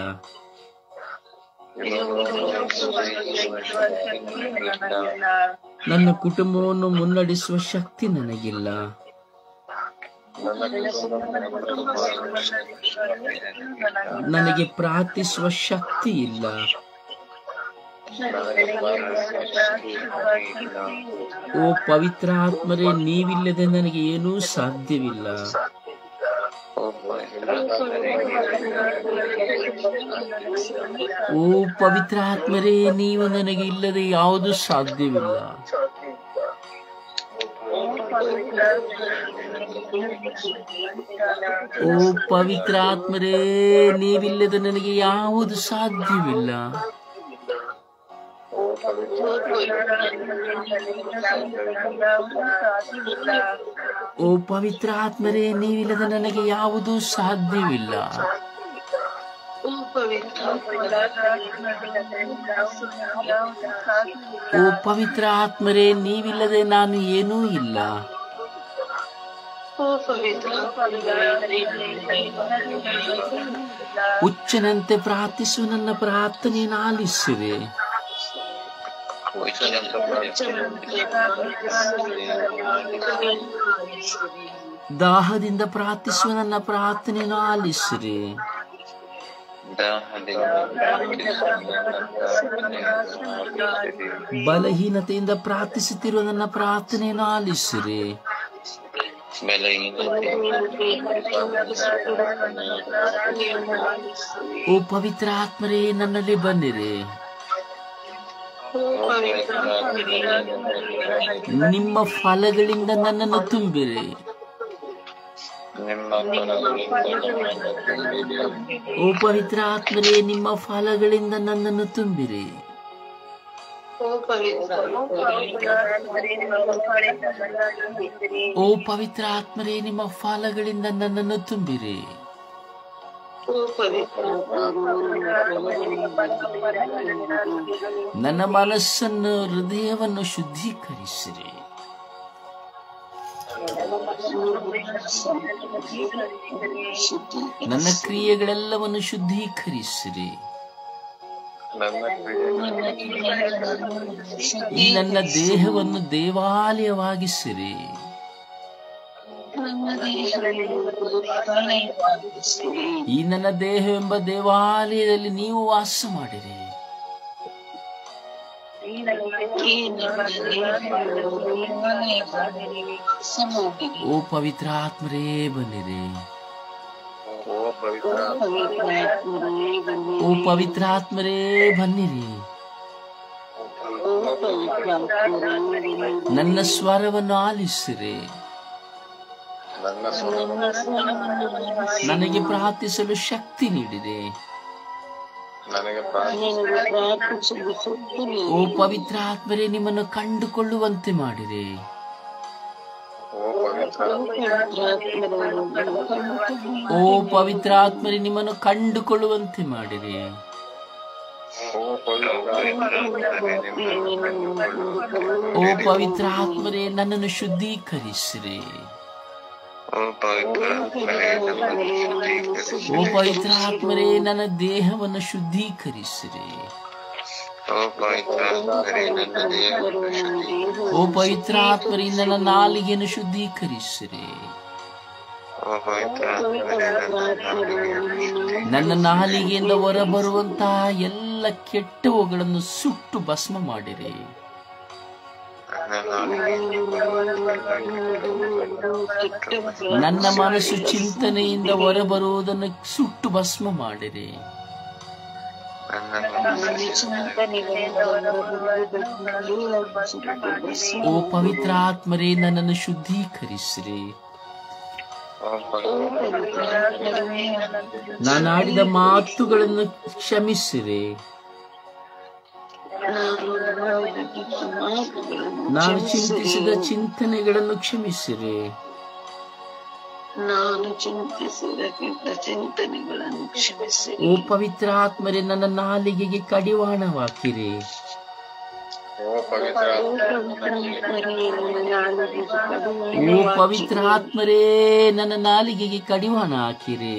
ನನ್ನ ಕುಟುಂಬವನ್ನು ಮುನ್ನಡೆಸುವ ಶಕ್ತಿ ನನಗಿಲ್ಲ. ನನಗೆ ಪ್ರಾರ್ಥಿಸುವ ಶಕ್ತಿ ಇಲ್ಲ. ಓ ಪವಿತ್ರ ಆತ್ಮರೇ, ನೀವಿಲ್ಲದೆ ನನಗೆ ಏನೂ ಸಾಧ್ಯವಿಲ್ಲ. ಓ ಪವಿತ್ರ ಆತ್ಮರೇ, ನೀವು ನನಗೆ ಇಲ್ಲದೆ ಯಾವುದೂ ಸಾಧ್ಯವಿಲ್ಲ. ಓ ಪವಿತ್ರಾತ್ಮರೇ, ನೀವಿಲ್ಲದ ನನಗೆ ಯಾವುದು ಸಾಧ್ಯವಿಲ್ಲ. ಓ ಪವಿತ್ರಾತ್ಮರೇ, ನೀವಿಲ್ಲದ ನನಗೆ ಯಾವುದೂ ಸಾಧ್ಯವಿಲ್ಲ. ಓ ಪವಿತ್ರ ಆತ್ಮರೇ, ನೀವಿಲ್ಲದೆ ನಾನು ಏನೂ ಇಲ್ಲ. ಹುಚ್ಚನಂತೆ ಪ್ರಾರ್ಥಿಸುವ ನನ್ನ ಪ್ರಾರ್ಥನೆಯನ್ನು ಆಲಿಸಿರಿ. ದಾಹದಿಂದ ಪ್ರಾರ್ಥಿಸುವ ನನ್ನ ಪ್ರಾರ್ಥನೆಯನ್ನು ಆಲಿಸಿರಿ. ಬಲಹೀನತೆಯಿಂದ ಪ್ರಾರ್ಥಿಸುತ್ತಿರುವ ನನ್ನ ಪ್ರಾರ್ಥನೆಯನ್ನು ಆಲಿಸಿರಿ. ಓ ಪವಿತ್ರ ಆತ್ಮರೇ, ನನ್ನಲ್ಲಿ ಬನ್ನಿರಿ. ನಿಮ್ಮ ಫಲಗಳಿಂದ ನನ್ನನ್ನು ತುಂಬಿರಿ. ಓ ಪವಿತ್ರ ಆತ್ಮರೇ, ನಿಮ್ಮ ಫಲಗಳಿಂದ ನನ್ನನ್ನು ತುಂಬಿರಿ. ಓ ಪವಿತ್ರ ಆತ್ಮರೇ, ನಿಮ್ಮ ಫಲಗಳಿಂದ ನನ್ನನ್ನು ತುಂಬಿರಿ. ನನ್ನ ಮನಸ್ಸನ್ನು, ಹೃದಯವನ್ನು ಶುದ್ಧೀಕರಿಸಿರಿ. ನನ್ನ ಕ್ರಿಯೆಗಳೆಲ್ಲವನ್ನು ಶುದ್ಧೀಕರಿಸಿರಿ. ಈ ನನ್ನ ದೇಹವನ್ನು ದೇವಾಲಯವಾಗಿಸಿರಿ. ಈ ನನ್ನ ದೇಹವೆಂಬ ದೇವಾಲಯದಲ್ಲಿ ನೀವು ವಾಸ ಮಾಡಿರಿ. ಓ ಪವಿತ್ರ ಆತ್ಮರೇ, ಬನ್ನಿರಿ. ಓ ಪವಿತ್ರ ಆತ್ಮರೇ, ಬನ್ನಿರಿ. ನನ್ನ ಸ್ವರವನ್ನು ಆಲಿಸಿರಿ. ನನಗೆ ಪ್ರಾರ್ಥಿಸಲು ಶಕ್ತಿ ನೀಡಿದೆ. ಓ ಪವಿತ್ರ ಆತ್ಮರೇ, ನಿಮ್ಮನ್ನು ಕಂಡುಕೊಳ್ಳುವಂತೆ ಮಾಡಿರಿ. ಓ ಪವಿತ್ರ ಆತ್ಮರೇ, ನಿಮ್ಮನ್ನು ಕಂಡುಕೊಳ್ಳುವಂತೆ ಮಾಡಿರಿ. ಓ ಪವಿತ್ರ ಆತ್ಮರೇ, ನನ್ನನ್ನು ಶುದ್ಧೀಕರಿಸಿರಿ. ಓ ಪವಿತ್ರ ಆತ್ಮರೇ, ನನ್ನ ದೇಹವನ್ನು ಶುದ್ಧೀಕರಿಸಿರಿ. ಓ ಪವಿತ್ರ ಆತ್ಮರೇ, ನನ್ನ ನಾಲಿಗೆಯನ್ನು ಶುದ್ಧೀಕರಿಸಿರಿ. ನನ್ನ ನಾಲಿಗೆಯಿಂದ ಹೊರಬರುವಂತಹ ಎಲ್ಲ ಕೆಟ್ಟವುಗಳನ್ನು ಸುಟ್ಟು ಭಸ್ಮ ಮಾಡಿರಿ. ನನ್ನ ಮನಸ್ಸು ಚಿಂತನೆಯಿಂದ ಹೊರಬರುವುದನ್ನು ಸುಟ್ಟು ಭಸ್ಮ ಮಾಡಿರಿ. ಓ ಪವಿತ್ರ ಆತ್ಮರೇ, ನನ್ನನ್ನು ಶುದ್ಧೀಕರಿಸಿರಿ. ನಾನಾಡಿದ ಮಾತುಗಳನ್ನು ಕ್ಷಮಿಸಿರಿ. ನಾನು ಚಿಂತಿಸಿದ ಚಿಂತನೆಗಳನ್ನು ಕ್ಷಮಿಸಿರಿ. ಓ ಪವಿತ್ರ ಆತ್ಮರೇ, ನನ್ನ ನಾಲಿಗೆಗೆ ಕಡಿವಾಣವಾಕಿರಿ. ಓ ಪವಿತ್ರ ಆತ್ಮರೇ, ನನ್ನ ನಾಲಿಗೆಗೆ ಕಡಿವಾಣ ಹಾಕಿರಿ.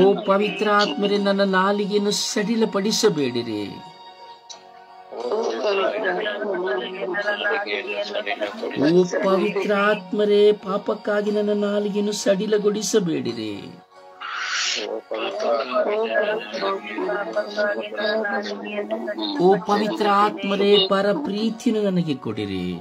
ಓ ಪವಿತ್ರ ಆತ್ಮರೇ, ನನ್ನ ನಾಲಿಗೆಯನ್ನು ಸಡಿಲಪಡಿಸಬೇಡಿರಿ. ಓ ಪವಿತ್ರ ಆತ್ಮರೇ, ಪಾಪಕ್ಕಾಗಿ ನನ್ನ ನಾಲಿಗೆಯನ್ನು ಸಡಿಲಗೊಳಿಸಬೇಡಿರಿ. ಓ ಪವಿತ್ರ ಆತ್ಮರೇ, ಪರ ಪ್ರೀತಿಯನ್ನು ನನಗೆ ಕೊಡಿರಿ.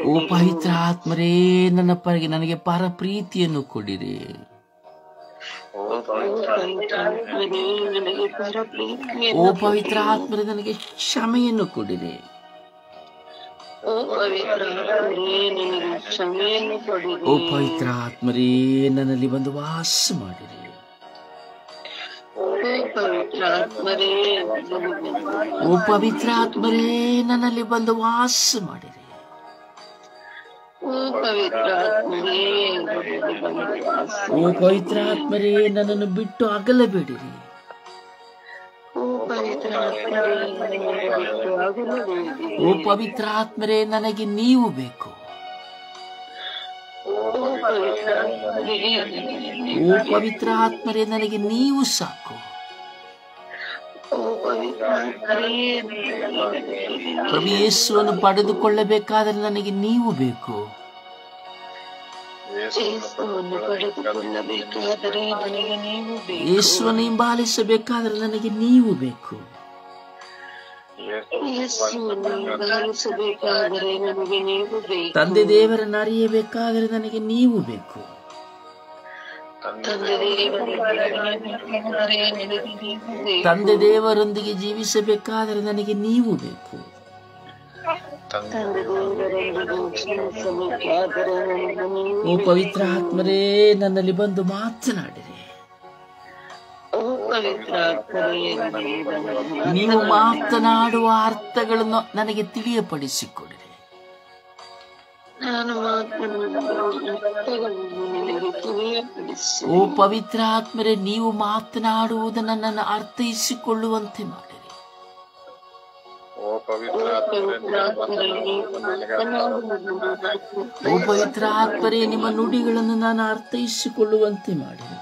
ಓ ಪವಿತ್ರ ಆತ್ಮರೇ, ನನ್ನ ಪರಗೆ ನನಗೆ ಪರ ಪ್ರೀತಿಯನ್ನು ಕೊಡಿರಿ. ಓ ಪವಿತ್ರ ಆತ್ಮರೇ ನನಗೆ ಕ್ಷಮೆಯನ್ನು ಕೊಡಿರಿ. ಓ ಪವಿತ್ರ ಆತ್ಮರೇ ನನ್ನಲ್ಲಿ ಬಂದು ವಾಸ ಮಾಡಿರಿ. ಓ ಪವಿತ್ರ ಆತ್ಮರೇ ನನ್ನಲ್ಲಿ ಬಂದು ವಾಸ ಮಾಡಿರಿ. ಓ ಪವಿತ್ರ ಆತ್ಮರೇ ನನ್ನನ್ನು ಬಿಟ್ಟು ಅಗಲಬೇಡಿರಿ. ಓ ಪವಿತ್ರ ಆತ್ಮರೇ ನನಗೆ ನೀವು ಬೇಕು. ಓ ಪವಿತ್ರ ಆತ್ಮರೇ ನನಗೆ ನೀವು ಸಾಕು. ಪ್ರಭು ಯೇಸುವನ್ನು ಪಡೆದುಕೊಳ್ಳಬೇಕಾದರೆ ನನಗೆ ನೀವು ಬೇಕು. ಯೇಸುವನ್ನು ಹಿಂಬಾಲಿಸಬೇಕಾದರೆ ನನಗೆ ನೀವು ಬೇಕು. ತಂದೆ ದೇವರನ್ನು ಅರಿಯಬೇಕಾದರೆ ನನಗೆ ನೀವು ಬೇಕು. ತಂದೆ ದೇವರೊಂದಿಗೆ ಜೀವಿಸಬೇಕಾದರೆ ನನಗೆ ನೀವು ಬೇಕು. ಓ ಪವಿತ್ರ ಆತ್ಮರೇ ನನ್ನಲ್ಲಿ ಬಂದು ಮಾತನಾಡಿರಿ. ನೀವು ಮಾತನಾಡುವ ಅರ್ಥಗಳನ್ನು ನನಗೆ ತಿಳಿಯಪಡಿಸಿಕೊಡಿರಿ. ಓ ಪವಿತ್ರ ಆತ್ಮರೇ ನೀವು ಮಾತನಾಡುವುದನ್ನು ನನ್ನ ಅರ್ಥೈಸಿಕೊಳ್ಳುವಂತೆ ಮಾಡಿರಿ. ಓ ಪವಿತ್ರ ಆತ್ಮರೇ ನಿಮ್ಮ ನುಡಿಗಳನ್ನು ನಾನು ಅರ್ಥೈಸಿಕೊಳ್ಳುವಂತೆ ಮಾಡಿರಿ.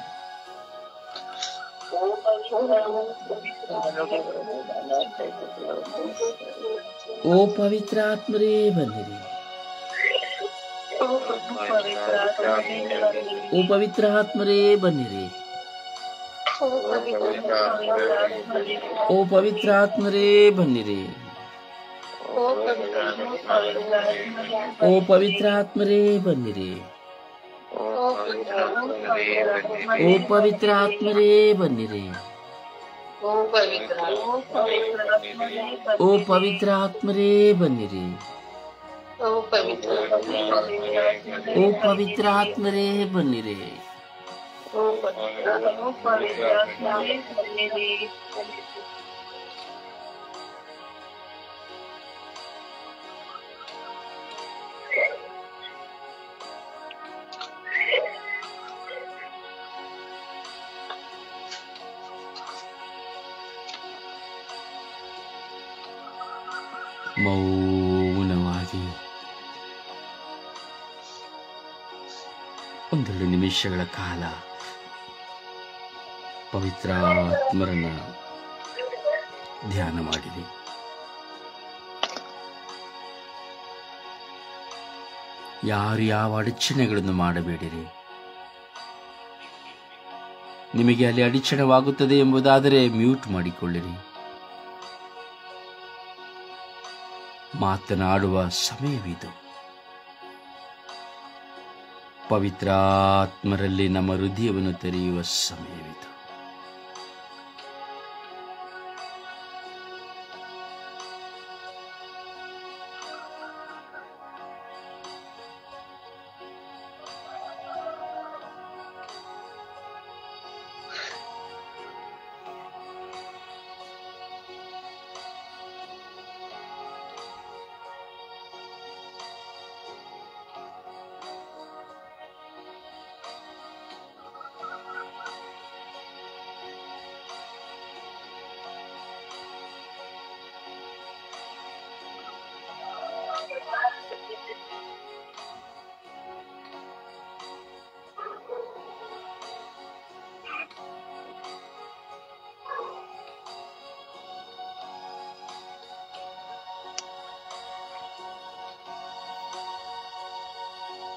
ಓ ಪವಿತ್ರ ಆತ್ಮರೇ ಬನ್ನಿರಿ. ಓ ಪವಿತ್ರ ಆತ್ಮರೇ ಬನ್ನಿರಿ. ಓ ಪವಿತ್ರ ಆತ್ಮರೇ ಬನ್ನಿರಿ. ಓ ಪವಿತ್ರ ಆತ್ಮರೇ ಬನ್ನಿರಿ. ಓ ಪವಿತ್ರ ಆತ್ಮರೇ ಬನ್ನಿರಿ. ಓ ಪವಿತ್ರ ಆತ್ಮರೇ ಬನ್ನಿರಿ. ಓ ಪವಿತ್ರ ಆತ್ಮರೇ ಬನ್ನಿರಿ. ಮೌನವಾಗಿ 1-2 ನಿಮಿಷಗಳ ಕಾಲ ಪವಿತ್ರ ಆತ್ಮರನ್ನ ಧ್ಯಾನ ಮಾಡಿರಿ. ಯಾರು ಯಾವ ಅಡಚಣೆಗಳನ್ನು ಮಾಡಬೇಡಿರಿ. ನಿಮಗೆ ಅಲ್ಲಿ ಅಡಚಣೆವಾಗುತ್ತದೆ ಎಂಬುದಾದರೆ ಮ್ಯೂಟ್ ಮಾಡಿಕೊಳ್ಳಿರಿ. ಮಾತನಾಡುವ ಸಮಯವಿದು. ಪವಿತ್ರಾತ್ಮರಲ್ಲಿ ನಮ್ಮ ಹೃದಯವನ್ನು ತೆರೆಯುವ ಸಮಯವಿದು.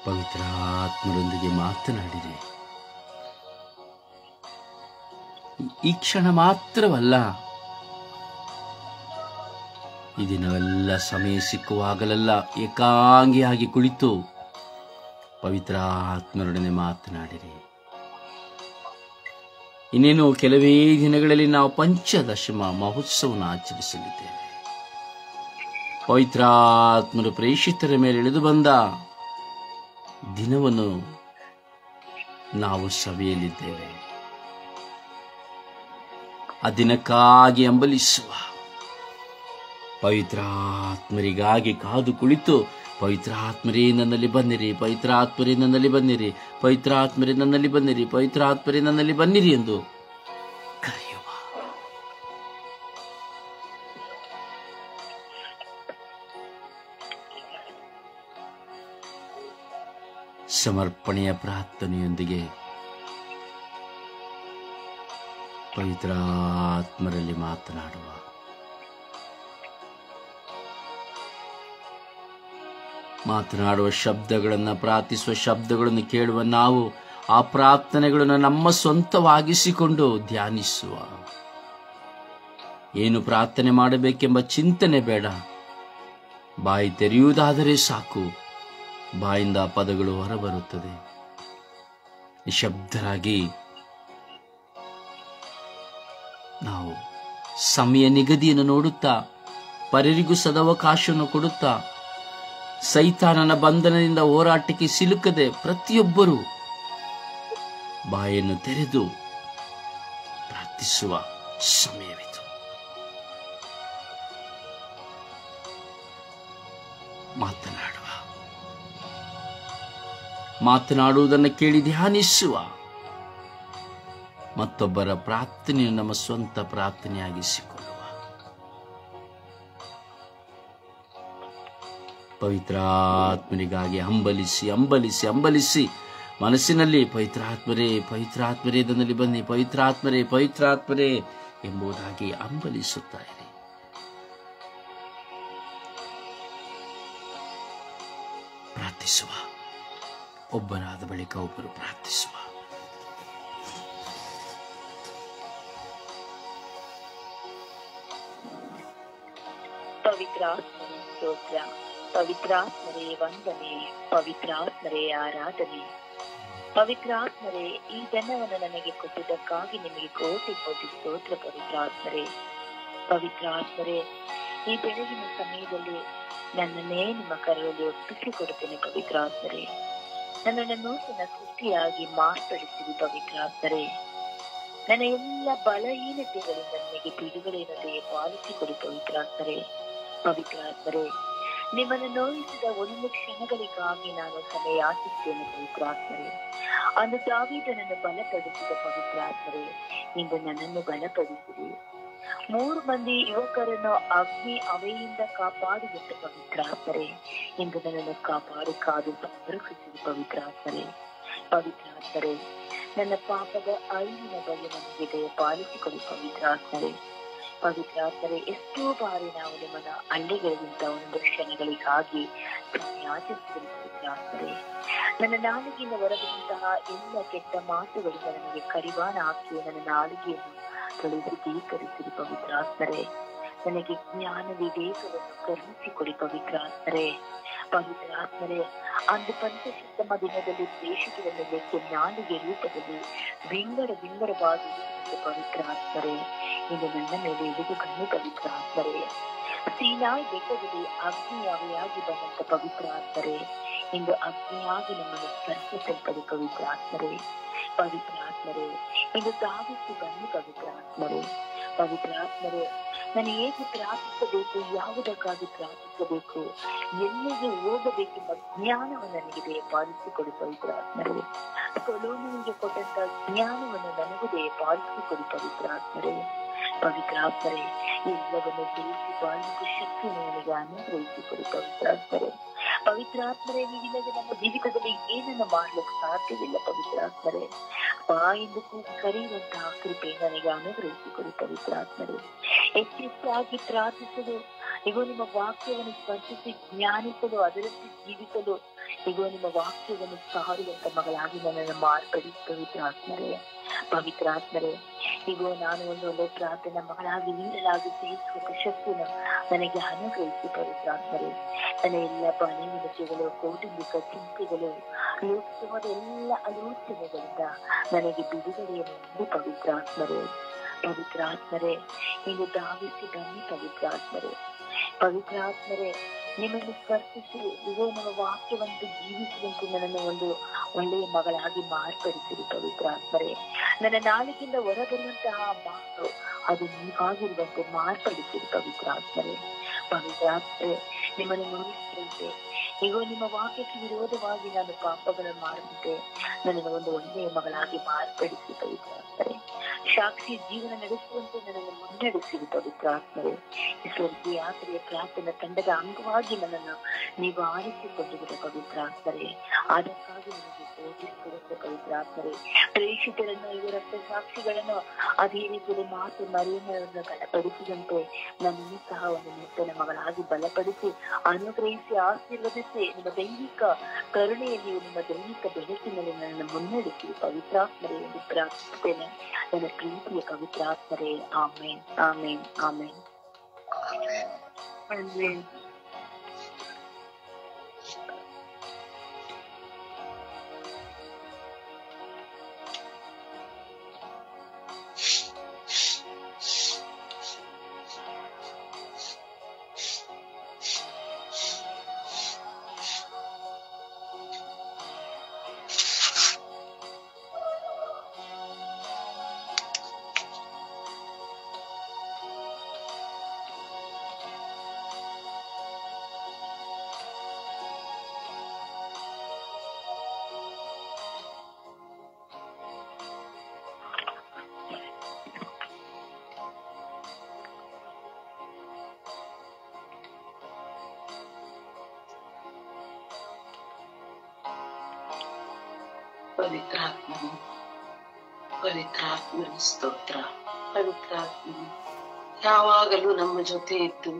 ಪವಿತ್ರ ಆತ್ಮರೊಂದಿಗೆ ಮಾತನಾಡಿರಿ. ಈ ಕ್ಷಣ ಮಾತ್ರವಲ್ಲ, ಈ ದಿನವೆಲ್ಲ ಸಮಯ ಸಿಕ್ಕುವಾಗಲೆಲ್ಲ ಏಕಾಂಗಿಯಾಗಿ ಕುಳಿತು ಪವಿತ್ರ ಆತ್ಮರೊಡನೆ ಮಾತನಾಡಿರಿ. ಇನ್ನೇನು ಕೆಲವೇ ದಿನಗಳಲ್ಲಿ ನಾವು ಪಂಚದಶಮ ಮಹೋತ್ಸವವನ್ನು ಆಚರಿಸಲಿದ್ದೇವೆ. ಪವಿತ್ರಾತ್ಮರು ಪ್ರೇಷಿತರ ಮೇಲೆ ಇಳಿದು ಬಂದ ದಿನವನ್ನು ನಾವು ಸವಿಯಲಿದ್ದೇವೆ. ಆ ದಿನಕ್ಕಾಗಿ ಹಂಬಲಿಸುವ, ಪವಿತ್ರಾತ್ಮರಿಗಾಗಿ ಕಾದು ಕುಳಿತು, ಪವಿತ್ರಾತ್ಮರೇ ನನ್ನಲ್ಲಿ ಬನ್ನಿರಿ, ಪವಿತ್ರಾತ್ಮರೇ ನನ್ನಲ್ಲಿ ಬನ್ನಿರಿ, ಪವಿತ್ರಾತ್ಮರೇ ನನ್ನಲ್ಲಿ ಬನ್ನಿರಿ, ಪವಿತ್ರಾತ್ಮರೇ ನನ್ನಲ್ಲಿ ಬನ್ನಿರಿ ಎಂದು ಕರೆಯುವ ಸಮರ್ಪಣೆಯ ಪ್ರಾರ್ಥನೆಯೊಂದಿಗೆ ಪವಿತ್ರಾತ್ಮರಲ್ಲಿ ಮಾತನಾಡುವ. ಮಾತನಾಡುವ ಶಬ್ದಗಳನ್ನು, ಪ್ರಾರ್ಥಿಸುವ ಶಬ್ದಗಳನ್ನು ಕೇಳುವ ನಾವು ಆ ಪ್ರಾರ್ಥನೆಗಳನ್ನು ನಮ್ಮ ಸ್ವಂತವಾಗಿಸಿಕೊಂಡು ಧ್ಯಾನಿಸುವ. ಏನು ಪ್ರಾರ್ಥನೆ ಮಾಡಬೇಕೆಂಬ ಚಿಂತನೆ ಬೇಡ. ಬಾಯಿ ತೆರೆಯುವುದಾದರೆ ಸಾಕು, ಬಾಯಿಂದ ಪದಗಳು ಹೊರಬರುತ್ತದೆ. ನಿಶಬ್ದರಾಗಿ ನಾವು ಸಮಯ ನಿಗದಿಯನ್ನು ನೋಡುತ್ತಾ, ಪರರಿಗೂ ಸದವಕಾಶವನ್ನು ಕೊಡುತ್ತಾ, ಸೈತಾನನ ಬಂಧನದಿಂದ ಹೋರಾಟಕ್ಕೆ ಸಿಲುಕದೆ ಪ್ರತಿಯೊಬ್ಬರೂ ಬಾಯನ್ನು ತೆರೆದು ಪ್ರಾರ್ಥಿಸುವ ಸಮಯವಿದು. ಮಾತನಾಡುವುದನ್ನು ಕೇಳಿ ಧ್ಯಾನಿಸುವ, ಮತ್ತೊಬ್ಬರ ಪ್ರಾರ್ಥನೆಯನ್ನು ನಮ್ಮ ಸ್ವಂತ ಪ್ರಾರ್ಥನೆಯಾಗಿಸಿಕೊಳ್ಳುವ. ಪವಿತ್ರಾತ್ಮರಿಗಾಗಿ ಹಂಬಲಿಸಿ ಹಂಬಲಿಸಿ ಹಂಬಲಿಸಿ ಮನಸ್ಸಿನಲ್ಲಿ ಪವಿತ್ರಾತ್ಮರೇ ಪವಿತ್ರಾತ್ಮರೇ ನನ್ನಲ್ಲಿ ಬನ್ನಿ, ಪವಿತ್ರಾತ್ಮರೇ ಪವಿತ್ರಾತ್ಮರೇ ಎಂಬುದಾಗಿ ಹಂಬಲಿಸುತ್ತಾ ಇರಿ. ಪ್ರಾರ್ಥಿಸುವ, ಒಬ್ಬರಾದ ಬಳಿಕ ಒಬ್ಬರು ಪ್ರಾರ್ಥಿಸುವ. ಪವಿತ್ರಾತ್ಮರೇ ಸ್ತೋತ್ರ, ಪವಿತ್ರಾತ್ಮರೇ ವಂದನೆ, ಪವಿತ್ರಾತ್ಮರೇ ಆರಾಧನೆ. ಪವಿತ್ರಾತ್ಮರೇ, ಈ ಜನವನ್ನು ನನಗೆ ಕೊಟ್ಟಿದ್ದಕ್ಕಾಗಿ ನಿಮಗೆ ಕೋಟಿ ಕೋಟಿ ಸ್ತೋತ್ರ. ಪವಿತ್ರಾತ್ಮರೇ ಪವಿತ್ರಾತ್ಮರೇ, ಈ ಬೆಳಗಿನ ಸಮಯದಲ್ಲಿ ನನ್ನನ್ನೇ ನಿಮ್ಮ ಕರೆಯಲ್ಲಿ ಒಪ್ಪಿಸಿಕೊಡುತ್ತೇನೆ. ಪವಿತ್ರಾತ್ಮರೇ, ನನ್ನನ್ನು ನೂತನ ಸೃಷ್ಟಿಯಾಗಿ ಮಾರ್ಪಡಿಸಿರಿ. ಪವಿತ್ರಾತ್ಮರೇ, ನನ್ನ ಎಲ್ಲ ಬಲಹೀನತೆಗಳಿಂದ ನನಗೆ ಬಿಡುಗಡೆಯನ್ನು ಪಾಲಿಸಿಕೊಡಿ. ಪವಿತ್ರಾತ್ಮರೇ ಪವಿತ್ರಾತ್ಮರೇ, ನಿಮ್ಮನ್ನು ನೋಯಿಸಿದ ಒಂದು ಕ್ಷಣಗಳಿಗಾಗಿ ನಾನು ಸಮಯಾಚಿಸುತ್ತೇನೆ. ಪವಿತ್ರಾತ್ಮರೇ, ಅಂದು ದಾವೀದನನ್ನು ಬಲಪಡಿಸಿದ ಪವಿತ್ರಾತ್ಮರೇ, ಇಂದು ನನ್ನನ್ನು ಬಲಪಡಿಸಿರಿ. 3 ಮಂದಿ ಯುವಕರನ್ನು ಅಗ್ನಿ ಅವೆಯಿಂದ ಕಾಪಾಡಿದಂತ ಪವಿತ್ರಾತ್ಮರೇ, ಇಂದು ನನ್ನನ್ನು ಕಾಪಾಡಿ ಕಾದು ಸಂರಕ್ಷಿಸಿದ ಪವಿತ್ರಾತ್ಮರೇ. ಪವಿತ್ರಾತ್ಮರೇ, ನನ್ನ ಪಾಪದ ಅರಿವಿನ ಬಗ್ಗೆ ನನಗೆ ದಯ ಪಾಲಿಸಿಕೊಡಿ. ಪವಿತ್ರಾತ್ಮರೇ ಪವಿತ್ರಾತ್ಮರೇ, ಎಷ್ಟೋ ಬಾರಿ ನಾವು ನಿಮ್ಮನ್ನ ಹಳ್ಳಿಗಳಿಗಿಂತ ಒಂದು ಕ್ಷಣಗಳಿಗಾಗಿ ಯಾಚಿಸುತ್ತೇವೆ. ಪವಿತ್ರಾತ್ಮರೇ, ನನ್ನ ನಾಲಿಗೆಯಿಂದ ಹೊರಬಂತಹ ಎಲ್ಲ ಕೆಟ್ಟ ಮಾತುಗಳಿಂದ ನನಗೆ ಕಡಿವಾಣ ಹಾಕಿ ನನ್ನ ನಾಲಿಗೆಯನ್ನು ತೊಳೆದು ಸ್ವೀಕರಿಸಿರಿ. ಪವಿತ್ರಾತ್ಮರೇ, ನನಗೆ ಜ್ಞಾನ ವಿವೇಕವನ್ನು ಕರುಣಿಸಿಕೊಡಿ. ಪವಿತ್ರಾತ್ಮರೇ ಪವಿತ್ರಾತ್ಮರೇ, ಅಂದು ಪಂಚಶತಮ ದಿನದಲ್ಲಿ ದೇಶದ ಮೇಲೆ ನಾಲಿಗೆ ರೂಪದಲ್ಲಿ ವಿಂಗಡವಾಗಿ ಪವಿತ್ರಾತ್ಮರೇ, ಇಂದು ನನ್ನ ಮೇಲೆ ಇಳಿದು ಬನ್ನಿ. ಪವಿತ್ರಾತ್ಮರೇ, ಸೀನಾಯಿ ಬೆಟ್ಟದಲ್ಲಿ ಅಗ್ನಿಯಾಗಿಯಾಗಿ ಬಂದಂತ ಪವಿತ್ರಾತ್ಮರೇ, ಇಂದು ಅಗ್ನಿಯಾಗಿ ನಮ್ಮನ್ನು ಸ್ಪರ್ಶಿಸಲ್ಪಡಿ. ಪವಿತ್ರಾತ್ಮರೇ ಪವಿತ್ರಾತ್ಮರೇ, ಇಂದು ಧಾವಿಸಿ ಬನ್ನಿ. ಪವಿತ್ರಾತ್ಮರೇ ಪವಿತ್ರಾತ್ಮರೇ, ನಾನು ಹೇಗೆ ಪ್ರಾರ್ಥಿಸಬೇಕು, ಯಾವುದಕ್ಕಾಗಿ ಪ್ರಾರ್ಥಿಸಬೇಕು, ಎಲ್ಲಿಗೆ ಹೋಗಬೇಕೆಂಬ ಜ್ಞಾನವನ್ನು ನನಗೆ ದಯಪಾಲಿಸಿಕೊಡಿ. ಪವಿತ್ರಾತ್ಮರೇ, ಸೊಲೊಮೋನನಿಗೆ ಕೊಟ್ಟಂತ ಜ್ಞಾನವನ್ನು ನನಗೂ ದಯಪಾಲಿಸಿಕೊಡಿ. ಪವಿತ್ರಾತ್ಮರೇ ಪವಿತ್ರಾತ್ಮರೇ, ಎಲ್ಲವನ್ನು ತಿಳಿಸಿ ಬಾಳುವ ಶಕ್ತಿ ನನಗೆ ಅನುಗ್ರಹಿಸಿಕೊಡಿ. ಪವಿತ್ರಾತ್ಮರೇ ಪವಿತ್ರಾತ್ಮರೇ, ನೀವಿಲ್ಲದೆ ನಮ್ಮ ಜೀವಿತದಲ್ಲಿ ಏನನ್ನು ಮಾಡಲಿಕ್ಕೆ ಸಾಧ್ಯವಿಲ್ಲ. ಪವಿತ್ರಾತ್ಮರೇ, ಬಾಯಿಂದ ಕರೆಯುವಂತಹ ಕೃಪೆ ನನಗೆ ಅನುಗ್ರಹಿಸಿಕೊಡಿ. ಪವಿತ್ರಾತ್ಮರೇ, ಹೆಚ್ಚೆಚ್ಚಾಗಿ ಪ್ರಾರ್ಥಿಸಲು, ಈಗ ನಿಮ್ಮ ವಾಕ್ಯವನ್ನು ಸ್ಪರ್ಶಿಸಿ ಜ್ಞಾನಿಸಲು, ಅದರಂತೆ ಜೀವಿಸಲು, ಈಗ ನಿಮ್ಮ ವಾಕ್ಯವನ್ನು ಸಾರುವಂತ ಮಗಳಾಗಿ ನನ್ನನ್ನು ಮಾರ್ಪಡಿ. ಪವಿತ್ರಾತ್ಮರೇ ಪವಿತ್ರಾತ್ಮರೇ, ಈಗ ನಾನು ಒಂದು ಒಳ್ಳೆ ಪ್ರಾರ್ಥನಾ ಮಗಳಾಗಿ ನೀಡಲಾಗುತ್ತೆ ಯೇಸುವ ಶಕ್ತಿಯನ್ನು ನನಗೆ ಅನುಗ್ರಹಿಸಿ ಪವಿತ್ರಾತ್ಮರೇ. ನನ್ನ ಎಲ್ಲ ಬಲಹೀನತೆಗಳು, ಕೌಟುಂಬಿಕ ಚಿಂತೆಗಳು, ಲೋಕವಾದ ಎಲ್ಲ ಆಲೋಚನೆಗಳಿಂದ ನನಗೆ ಬಿಡುಗಡೆಯನ್ನು ನೀಡಿ ಪವಿತ್ರಾತ್ಮರೇ. ಪವಿತ್ರಾತ್ಮರೇ, ನೀವು ಧಾವಿಸಿ ಬನ್ನಿ ಪವಿತ್ರಾತ್ಮರೇ. ಪವಿತ್ರಾತ್ಮರೇ, ನಿಮ್ಮನ್ನು ಸ್ಪರ್ಶಿಸಿ ಇದೇ ನಮ್ಮ ವಾಕ್ಯವಂತೂ ಜೀವಿಸುವಂತೆ ನನ್ನನ್ನು ಒಂದು ಒಳ್ಳೆಯ ಮಗಳಾಗಿ ಮಾರ್ಪಡಿಸಿರಿ ಪವಿತ್ರಾತ್ಮರೇ. ನನ್ನ ನಾಲಿಗೆಯಿಂದ ಹೊರಬರುವಂತಹ ಮಾತು ಅದು ನೀವಾಗಿರುವಂತೆ ಮಾರ್ಪಡಿಸಿರಿ ಪವಿತ್ರಾತ್ಮರೇ. ಪವಿತ್ರಾತ್ಮರೇ, ನಿಮ್ಮನ್ನು ನೋಡಿಸಿದಂತೆ ಈಗ ನಿಮ್ಮ ವಾಕ್ಯಕ್ಕೆ ವಿರೋಧವಾಗಿ ನಾನು ಪಾಪಗಳನ್ನು ಮಾಡುವಂತೆ ನನ್ನನ್ನು ಒಂದು ಒಳ್ಳೆಯ ಮಗಳಾಗಿ ಮಾರ್ಪಡಿಸಿ ಪವಿತ್ರಾತ್ಮರೇ. ಸಾಕ್ಷಿ ಜೀವನ ನಡೆಸುವಂತೆ ನನ್ನನ್ನು ಮುನ್ನಡೆಸಿರಿ ಪವಿತ್ರಾತ್ಮರೇ. ಈ ಸ್ವರ್ಗೀಯ ಯಾತ್ರೆಯ ಪ್ರಾರ್ಥನಾ ತಂಡದ ಅಂಗವಾಗಿ ನನ್ನನ್ನು ನೀವು ಆರಿಸಿಕೊಂಡಿದ್ದೀರ ಪವಿತ್ರಾತ್ಮರೇ. ಅದಕ್ಕಾಗಿ ನನಗೆ ಬೋಧಿಸಿರುವಂತೆ ಪವಿತ್ರಾತ್ಮರೇ. ಪ್ರೇಷಿತರನ್ನು, ಇವರ ಸಾಕ್ಷಿಗಳನ್ನು ಅದೇ ರೀತಿಯಲ್ಲಿ ಮಾತು ಮರಿಯನ್ನು ಬಲಪಡಿಸಿದಂತೆ ನನ್ನನ್ನು ಸಹ ಒಂದು ನೂತನ ಮಗಳಾಗಿ ಬಲಪಡಿಸಿ ಅನುಗ್ರಹಿಸಿ ಆಶೀರ್ವದಿಸಿ ನಿಮ್ಮ ದೈವಿಕ ಕರುಣೆಯಲ್ಲಿ, ನಿಮ್ಮ ದೈವಿಕ ಬೆಳಕಿನಲ್ಲಿ ನನ್ನನ್ನು ಮುನ್ನಡೆಸಿ ಪವಿತ್ರಾತ್ಮರೇ ಎಂದು ಪ್ರಾರ್ಥಿಸುತ್ತೇನೆ ನನ್ನ ಪ್ರೀತಿಯ ಪವಿತ್ರಾತ್ಮರೇ. ಆಮೇನ್, ಆಮೇನ್, ಆಮೇನ್, ಆಮೇನ್. ಪವಿತ್ರಾತ್ಮನು, ಪವಿತ್ರಾತ್ಮನ ಸ್ತೋತ್ರ. ಪವಿತ್ರಾತ್ಮನು ಯಾವಾಗಲೂ ನಮ್ಮ ಜೊತೆ ಇದ್ದು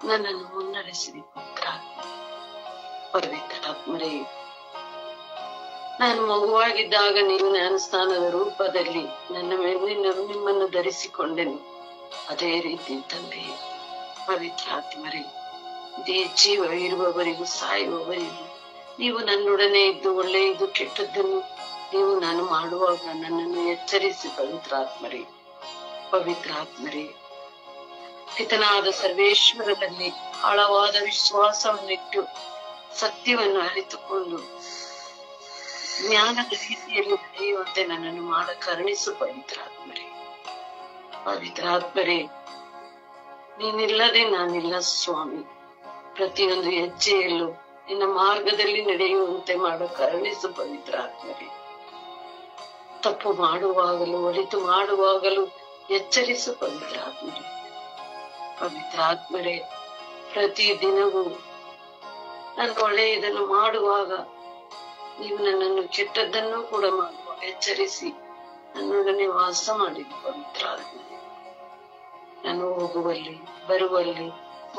ನನ್ನನ್ನು ಮುನ್ನಡೆಸಿರಿ ಪವಿತ್ರಾತ್ಮ. ಪವಿತ್ರಾತ್ಮರೇ, ನಾನು ಮಗುವಾಗಿದ್ದಾಗ ನೀವು ಜ್ಞಾನಸ್ಥಾನದ ರೂಪದಲ್ಲಿ ನನ್ನ ಮೇಲೆ ನಿಮ್ಮನ್ನು ಧರಿಸಿಕೊಂಡೆನು. ಅದೇ ರೀತಿ ತಂದೆಯೇ, ಪವಿತ್ರಾತ್ಮರೇ, ಇದೇ ಜೀವ ಇರುವವರಿಗೂ ಸಾಯುವವರಿಗೂ ನೀವು ನನ್ನೊಡನೆ ಇದ್ದು ಒಳ್ಳೆಯದು ಕೆಟ್ಟದ್ದನ್ನು ನೀವು ನಾನು ಮಾಡುವಾಗ ನನ್ನನ್ನು ಎಚ್ಚರಿಸಿ ಪವಿತ್ರಾತ್ಮರೇ. ಪವಿತ್ರಾತ್ಮರೇ, ಪಿತನಾದ ಸರ್ವೇಶ್ವರನಲ್ಲಿ ಆಳವಾದ ವಿಶ್ವಾಸವನ್ನಿಟ್ಟು ಸತ್ಯವನ್ನು ಅರಿತುಕೊಂಡು ಜ್ಞಾನದ ರೀತಿಯಲ್ಲಿ ನಡೆಯುವಂತೆ ನನ್ನನ್ನು ಮಾಡ ಕರುಣಿಸು ಪವಿತ್ರಾತ್ಮರೇ. ಪವಿತ್ರಾತ್ಮರೇ, ನೀನಿಲ್ಲದೆ ನಾನಿಲ್ಲ ಸ್ವಾಮಿ. ಪ್ರತಿಯೊಂದು ಹೆಜ್ಜೆಯಲ್ಲೂ ನಿನ್ನ ಮಾರ್ಗದಲ್ಲಿ ನಡೆಯುವಂತೆ ಮಾಡ ಕರುಣಿಸು ಪವಿತ್ರಾತ್ಮರೇ. ತಪ್ಪು ಮಾಡುವಾಗಲೂ ಒಳಿತು ಮಾಡುವಾಗಲೂ ಎಚ್ಚರಿಸು ಪವಿತ್ರಾತ್ಮರೇ. ಪವಿತ್ರಾತ್ಮರೇ, ಪ್ರತಿ ದಿನವೂ ನಾನು ಒಳ್ಳೆಯದನ್ನು ಮಾಡುವಾಗ ನೀವು ನನ್ನನ್ನು ಕೆಟ್ಟದ್ದನ್ನು ಕೂಡ ಮಾಡುವ ಎಚ್ಚರಿಸಿ ನನ್ನೊಡನೆ ವಾಸ ಮಾಡಿದ ಪವಿತ್ರಾತ್ಮರೇ. ನಾನು ಹೋಗುವಲ್ಲಿ ಬರುವಲ್ಲಿ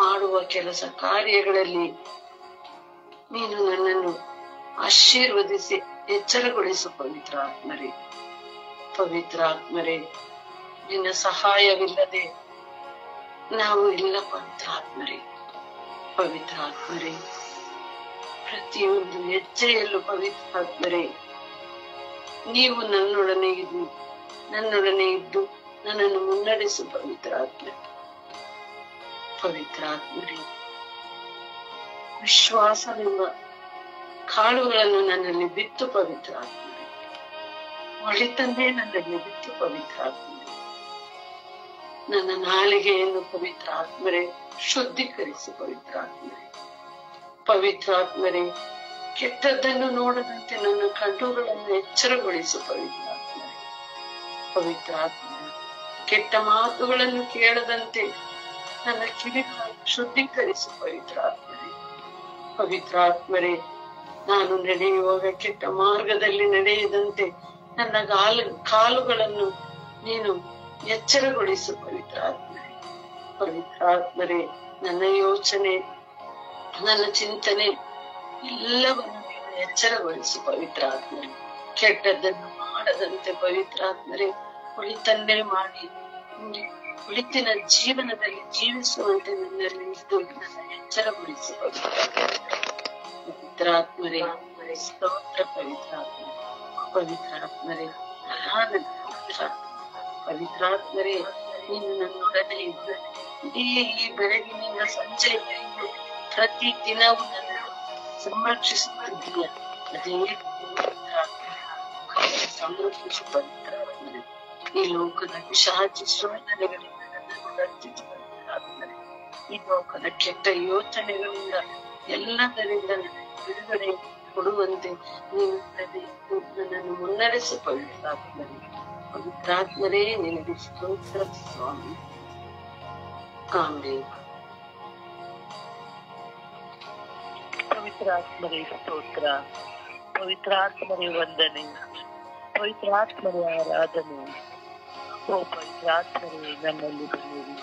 ಮಾಡುವ ಕೆಲಸ ಕಾರ್ಯಗಳಲ್ಲಿ ನೀನು ನನ್ನನ್ನು ಆಶೀರ್ವದಿಸಿ ಎಚ್ಚರಗೊಳಿಸು ಪವಿತ್ರಾತ್ಮರೇ. ಪವಿತ್ರಾತ್ಮರೇ, ನಿನ್ನ ಸಹಾಯವಿಲ್ಲದೆ ನಾವು ಇಲ್ಲ ಪವಿತ್ರಾತ್ಮರೇ. ಪವಿತ್ರಾತ್ಮರೇ, ಪ್ರತಿಯೊಂದು ಹೆಜ್ಜೆಯಲ್ಲೂ ಪವಿತ್ರಾತ್ಮರೇ ನೀವು ನನ್ನೊಡನೆ ಇದ್ದು ನನ್ನನ್ನು ಮುನ್ನಡೆಸು ಪವಿತ್ರಾತ್ಮರೇ. ಪವಿತ್ರಾತ್ಮರೇ, ವಿಶ್ವಾಸವೆಂಬ ಕಾಳುಗಳನ್ನು ನನ್ನಲ್ಲಿ ಬಿತ್ತು ಪವಿತ್ರಾತ್ಮರೇ. ಒಳಿತನ್ನೇ ನನ್ನಲ್ಲಿ ಬಿತ್ತು ಪವಿತ್ರಾತ್ಮರೇ. ನನ್ನ ನಾಲಿಗೆಯನ್ನು ಪವಿತ್ರಾತ್ಮರೇ ಶುದ್ಧೀಕರಿಸು ಪವಿತ್ರಾತ್ಮರೇ. ಪವಿತ್ರಾತ್ಮರೇ, ಕೆಟ್ಟದ್ದನ್ನು ನೋಡದಂತೆ ನನ್ನ ಕಣ್ಣುಗಳನ್ನು ಎಚ್ಚರಗೊಳಿಸು ಪವಿತ್ರಾತ್ಮರೇ. ಪವಿತ್ರಾತ್ಮರೇ, ಕೆಟ್ಟ ಮಾತುಗಳನ್ನು ಕೇಳದಂತೆ ನನ್ನ ಕಿವಿಗಳನ್ನು ಶುದ್ಧೀಕರಿಸು ಪವಿತ್ರಾತ್ಮರೇ. ಪವಿತ್ರಾತ್ಮರೇ, ನಾನು ನಡೆಯುವಾಗ ಕೆಟ್ಟ ಮಾರ್ಗದಲ್ಲಿ ನಡೆಯದಂತೆ ನನ್ನ ಕಾಲುಗಳನ್ನು ನೀನು ಎಚ್ಚರಗೊಳಿಸು ಪವಿತ್ರಾತ್ಮರೇ. ಪವಿತ್ರಾತ್ಮರೇ, ನನ್ನ ಯೋಚನೆ, ನನ್ನ ಚಿಂತನೆ ಎಲ್ಲವನ್ನು ನೀನು ಎಚ್ಚರಗೊಳಿಸು ಪವಿತ್ರಾತ್ಮರೇ. ಕೆಟ್ಟದ್ದನ್ನು ಮಾಡದಂತೆ ಪವಿತ್ರಾತ್ಮರೇ ಒಳಿತನ್ನೇ ಮಾಡಿ ಒಳಿತಿನ ಜೀವನದಲ್ಲಿ ಜೀವಿಸುವಂತೆ ನನ್ನಲ್ಲಿ ಎಚ್ಚರಗೊಳಿಸಿ ಪವಿತ್ರಾತ್ಮರೇ ಸ್ತೋತ್ರ. ಪವಿತ್ರಾತ್ಮರೇ ಪವಿತ್ರಾತ್ಮರೇ ನೀನು ನನ್ನೊಡನೆ ಇದ್ದ ಇಡೀ ಈ ಬೆಳಗಿನಿಂದ ಸಂಜೆಯವರೆಗೂ ಪ್ರತಿ ದಿನವೂ ನನ್ನ ಸಂರಕ್ಷಿಸುತ್ತಿದ್ದೀಯ. ಅದೇ ಸಂರಕ್ಷಿಸು ಪವಿತ್ರಾತ್ಮರೇ. ಈ ಲೋಕದ ಪಿಶಾಚಿ ಶೋಧನೆಗಳಿಂದ ನನ್ನನ್ನು ರಕ್ಷಿಸು ಪವಿತ್ರಾತ್ಮರೇ. ಈ ಲೋಕದ ಕೆಟ್ಟ ಯೋಚನೆಗಳಿಂದ ಎಲ್ಲದರಿಂದ ಬಿಡುಗಡೆ ಕೊಡುವಂತೆ ನೀನು ನನ್ನನ್ನು ಮುನ್ನಡೆಸು ಪವಿತ್ರಾತ್ಮರೇ. ಪವಿತ್ರಾತ್ಮರೇ ನಿನಗೆ ಸ್ತೋತ್ರ ಸ್ವಾಮಿ. ಆಮೆನ್. ಪವಿತ್ರಾತ್ಮರೇ ಸ್ತೋತ್ರ, ಪವಿತ್ರಾತ್ಮರೇ ವಂದನೆ, ಪವಿತ್ರಾತ್ಮರೇ ಆರಾಧನೆ. ಓ ಪವಿತ್ರಾತ್ಮರೇ ನನ್ನಲ್ಲಿ ಬನ್ನಿರಿ.